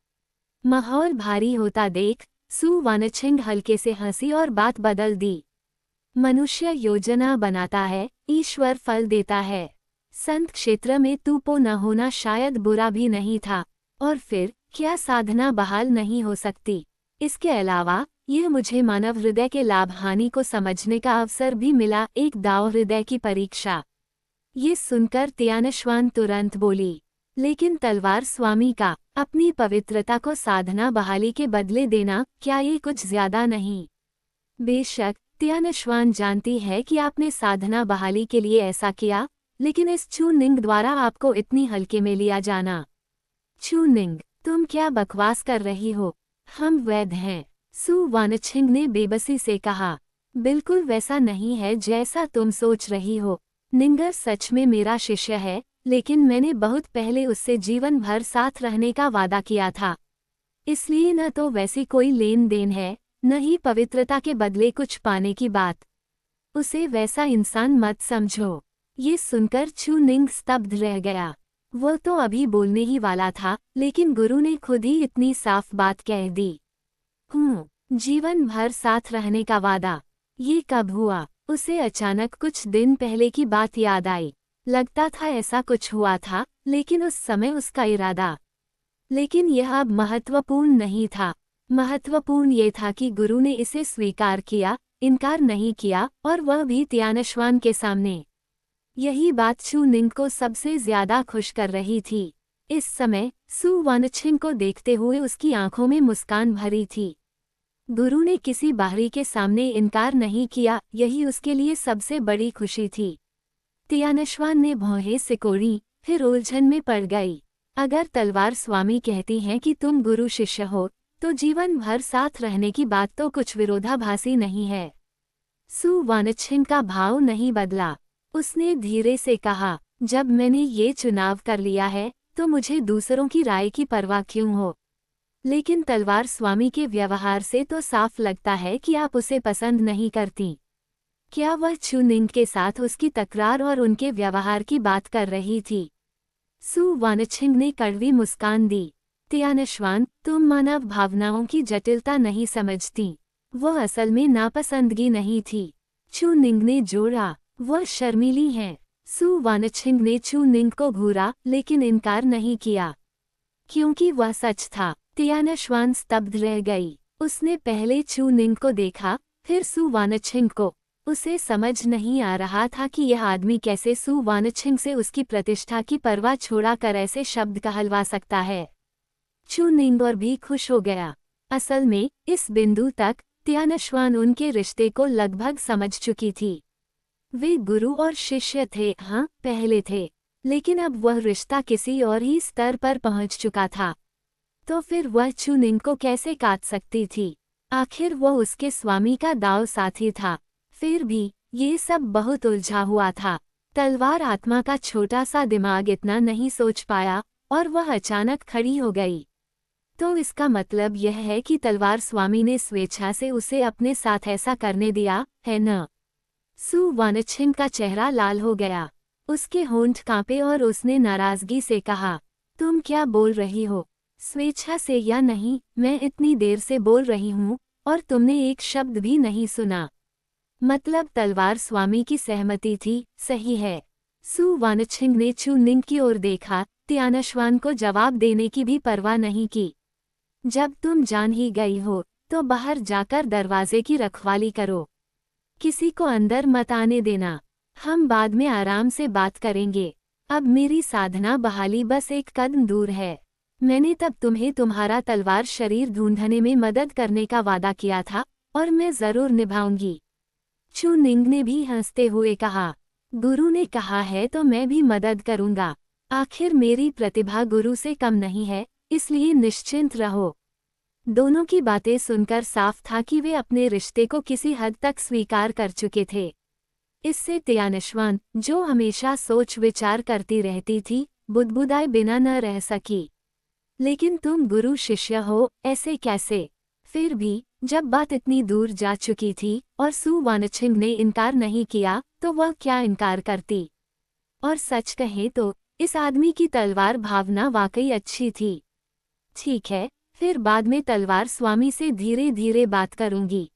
माहौल भारी होता देख सु वानछिंग हल्के से हंसी और बात बदल दी। मनुष्य योजना बनाता है, ईश्वर फल देता है। संत क्षेत्र में तू न होना शायद बुरा भी नहीं था, और फिर क्या साधना बहाल नहीं हो सकती। इसके अलावा यह मुझे मानव हृदय के लाभ हानि को समझने का अवसर भी मिला, एक दाव हृदय की परीक्षा। ये सुनकर त्यानश्वान तुरंत बोली, लेकिन तलवार स्वामी का अपनी पवित्रता को साधना बहाली के बदले देना, क्या ये कुछ ज्यादा नहीं? बेशक त्यानश्वान जानती है कि आपने साधना बहाली के लिए ऐसा किया, लेकिन इस चू निंग द्वारा आपको इतनी हल्के में लिया जाना। चू निंग, तुम क्या बकवास कर रही हो? हम वैध हैं। सु वानछिंग ने बेबसी से कहा, बिल्कुल वैसा नहीं है जैसा तुम सोच रही हो। निंगर सच में मेरा शिष्य है, लेकिन मैंने बहुत पहले उससे जीवन भर साथ रहने का वादा किया था। इसलिए न तो वैसी कोई लेन देन है, न ही पवित्रता के बदले कुछ पाने की बात। उसे वैसा इंसान मत समझो। ये सुनकर चू निंग स्तब्ध रह गया। वह तो अभी बोलने ही वाला था, लेकिन गुरु ने खुद ही इतनी साफ बात कह दी। जीवन भर साथ रहने का वादा, ये कब हुआ? उसे अचानक कुछ दिन पहले की बात याद आई। लगता था ऐसा कुछ हुआ था, लेकिन उस समय उसका इरादा। लेकिन यह अब महत्वपूर्ण नहीं था। महत्वपूर्ण ये था कि गुरु ने इसे स्वीकार किया, इनकार नहीं किया, और वह भी त्यानश्वान के सामने। यही बात चू निंग को सबसे ज्यादा खुश कर रही थी। इस समय सु वानछिंग को देखते हुए उसकी आंखों में मुस्कान भरी थी। गुरु ने किसी बाहरी के सामने इनकार नहीं किया, यही उसके लिए सबसे बड़ी खुशी थी। त्यानश्वान ने भौहें सिकोड़ी, फिर उलझन में पड़ गई। अगर तलवार स्वामी कहती हैं कि तुम गुरु शिष्य हो, तो जीवन भर साथ रहने की बात तो कुछ विरोधाभासी नहीं है। सु वानछिंग का भाव नहीं बदला। उसने धीरे से कहा, जब मैंने ये चुनाव कर लिया है तो मुझे दूसरों की राय की परवाह क्यों हो? लेकिन तलवार स्वामी के व्यवहार से तो साफ लगता है कि आप उसे पसंद नहीं करती। क्या वह चू निंग के साथ उसकी तकरार और उनके व्यवहार की बात कर रही थी? सु वानछिंग ने कड़वी मुस्कान दी। त्यानश्वान, तुम मानव भावनाओं की जटिलता नहीं समझती। वह असल में नापसंदगी नहीं थी। चू निंग ने जोड़ा, वह शर्मीली हैं। सु वानछिंग ने चू निंग को घूरा, लेकिन इनकार नहीं किया, क्योंकि वह सच था। त्यानश्वान स्तब्ध रह गई। उसने पहले चू निंग को देखा, फिर सु वानछिंग को। उसे समझ नहीं आ रहा था कि यह आदमी कैसे सु वानछिंग से उसकी प्रतिष्ठा की परवाह छोड़ा कर ऐसे शब्द कहलवा सकता है। चू निंग और भी खुश हो गया। असल में इस बिंदु तक त्यानश्वान उनके रिश्ते को लगभग समझ चुकी थी। वे गुरु और शिष्य थे, हाँ पहले थे, लेकिन अब वह रिश्ता किसी और ही स्तर पर पहुंच चुका था। तो फिर वह चू निंग को कैसे काट सकती थी? आखिर वह उसके स्वामी का दाव साथी था। फिर भी ये सब बहुत उलझा हुआ था। तलवार आत्मा का छोटा सा दिमाग इतना नहीं सोच पाया, और वह अचानक खड़ी हो गई। तो इसका मतलब यह है कि तलवार स्वामी ने स्वेच्छा से उसे अपने साथ ऐसा करने दिया है न? सु वानछिन का चेहरा लाल हो गया। उसके होंठ कांपे और उसने नाराजगी से कहा, तुम क्या बोल रही हो? स्वेच्छा से या नहीं, मैं इतनी देर से बोल रही हूँ और तुमने एक शब्द भी नहीं सुना। मतलब तलवार स्वामी की सहमति थी, सही है। सु वानछिन ने चू निंग की ओर देखा। तियानश्वान को जवाब देने की भी परवाह नहीं की। जब तुम जान ही गई हो तो बाहर जाकर दरवाजे की रखवाली करो, किसी को अंदर मत आने देना। हम बाद में आराम से बात करेंगे। अब मेरी साधना बहाली बस एक कदम दूर है। मैंने तब तुम्हें तुम्हारा तलवार शरीर ढूंढने में मदद करने का वादा किया था और मैं जरूर निभाऊंगी। चू निंग ने भी हंसते हुए कहा, गुरु ने कहा है तो मैं भी मदद करूंगा। आखिर मेरी प्रतिभा गुरु से कम नहीं है, इसलिए निश्चिंत रहो। दोनों की बातें सुनकर साफ था कि वे अपने रिश्ते को किसी हद तक स्वीकार कर चुके थे। इससे तियानश्वान, जो हमेशा सोच विचार करती रहती थी, बुदबुदाए बिना न रह सकी। लेकिन तुम गुरु शिष्य हो, ऐसे कैसे? फिर भी जब बात इतनी दूर जा चुकी थी और सु वानछिन ने इनकार नहीं किया तो वह क्या इनकार करती। और सच कहें तो इस आदमी की तलवार भावना वाकई अच्छी थी। ठीक है, फिर बाद में तलवार स्वामी से धीरे धीरे बात करूंगी।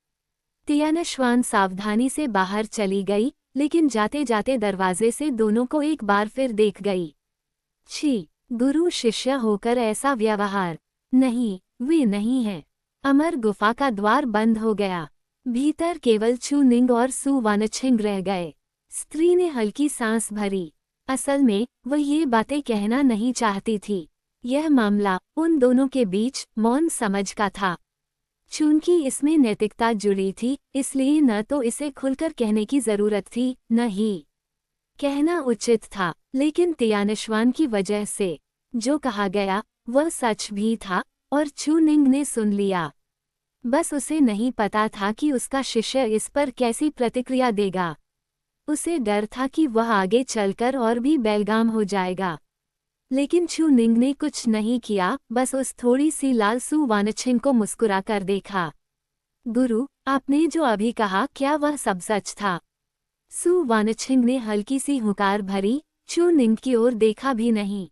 तियानश्वान सावधानी से बाहर चली गई, लेकिन जाते जाते दरवाजे से दोनों को एक बार फिर देख गई। छी, गुरु शिष्य होकर ऐसा व्यवहार। नहीं, वे नहीं हैं। अमर गुफा का द्वार बंद हो गया। भीतर केवल चू निंग और सु वानछिन रह गए। स्त्री ने हल्की सांस भरी। असल में वह ये बातें कहना नहीं चाहती थी। यह मामला उन दोनों के बीच मौन समझ का था। चूंकि इसमें नैतिकता जुड़ी थी, इसलिए न तो इसे खुलकर कहने की जरूरत थी, न ही कहना उचित था। लेकिन तियानश्वान की वजह से जो कहा गया वह सच भी था और चू निंग ने सुन लिया। बस उसे नहीं पता था कि उसका शिष्य इस पर कैसी प्रतिक्रिया देगा। उसे डर था कि वह आगे चलकर और भी बेलगाम हो जाएगा। लेकिन चू निंग ने कुछ नहीं किया, बस उस थोड़ी सी लाल सु वानछिन को मुस्कुराकर देखा। गुरु, आपने जो अभी कहा क्या वह सब सच था? सु वानछिन ने हल्की सी हुंकार भरी। चू निंग की ओर देखा भी नहीं।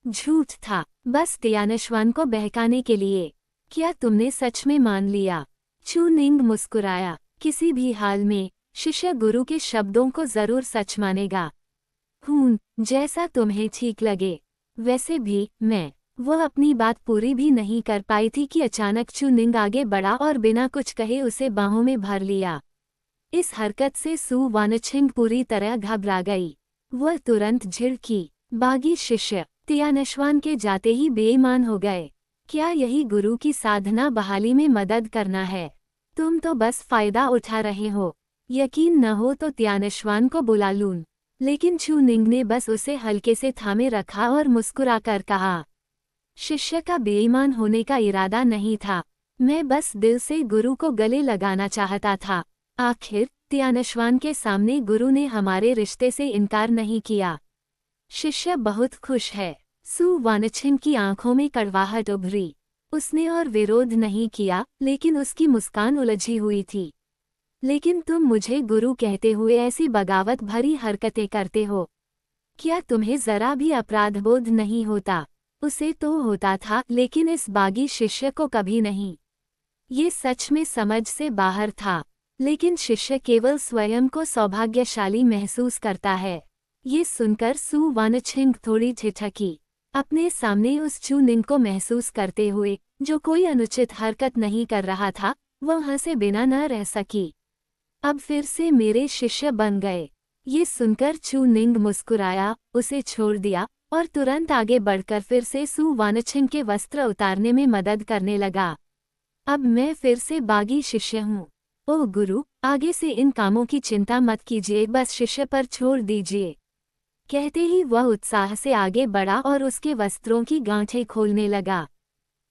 झूठ था, बस तियानश्वान को बहकाने के लिए। क्या तुमने सच में मान लिया? चू निंग मुस्कुराया। किसी भी हाल में शिष्य गुरु के शब्दों को जरूर सच मानेगा। जैसा तुम्हें ठीक लगे। वैसे भी वह अपनी बात पूरी भी नहीं कर पाई थी कि अचानक चू निंग आगे बढ़ा और बिना कुछ कहे उसे बाहों में भर लिया। इस हरकत से सु वानछिन पूरी तरह घबरा गई। वह तुरंत झिड़की। बागी शिष्य तियानश्वान के जाते ही बेईमान हो गए। क्या यही गुरु की साधना बहाली में मदद करना है? तुम तो बस फायदा उठा रहे हो। यकीन न हो तो तियानश्वान को बुला लूं। लेकिन चू निंग ने बस उसे हल्के से थामे रखा और मुस्कुराकर कहा, शिष्य का बेईमान होने का इरादा नहीं था। मैं बस दिल से गुरु को गले लगाना चाहता था। आखिर तियानश्वान के सामने गुरु ने हमारे रिश्ते से इनकार नहीं किया। शिष्य बहुत खुश है। सु वानछिन की आंखों में कड़वाहट उभरी। उसने और विरोध नहीं किया, लेकिन उसकी मुस्कान उलझी हुई थी। लेकिन तुम मुझे गुरु कहते हुए ऐसी बगावत भरी हरकतें करते हो। क्या तुम्हें जरा भी अपराधबोध नहीं होता? उसे तो होता था, लेकिन इस बागी शिष्य को कभी नहीं। ये सच में समझ से बाहर था। लेकिन शिष्य केवल स्वयं को सौभाग्यशाली महसूस करता है। ये सुनकर सु वानछिन थोड़ी ठिठकी। अपने सामने उस चू निंग को महसूस करते हुए, जो कोई अनुचित हरकत नहीं कर रहा था, वह हंसे बिना न रह सकी। अब फिर से मेरे शिष्य बन गए। ये सुनकर चू निंग मुस्कुराया, उसे छोड़ दिया और तुरंत आगे बढ़कर फिर से सु वानछिन के वस्त्र उतारने में मदद करने लगा। अब मैं फिर से बागी शिष्य हूँ। ओह गुरु, आगे से इन कामों की चिंता मत कीजिए, बस शिष्य पर छोड़ दीजिए। कहते ही वह उत्साह से आगे बढ़ा और उसके वस्त्रों की गांठें खोलने लगा।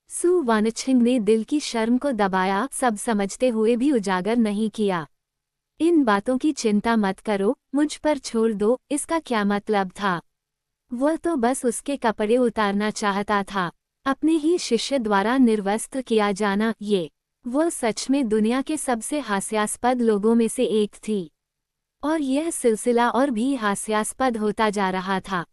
सु वानछिन ने दिल की शर्म को दबाया, सब समझते हुए भी उजागर नहीं किया। इन बातों की चिंता मत करो, मुझ पर छोड़ दो, इसका क्या मतलब था? वह तो बस उसके कपड़े उतारना चाहता था। अपने ही शिष्य द्वारा निर्वस्त्र किया जाना, ये वह सच में दुनिया के सबसे हास्यास्पद लोगों में से एक थी। और यह सिलसिला और भी हास्यास्पद होता जा रहा था।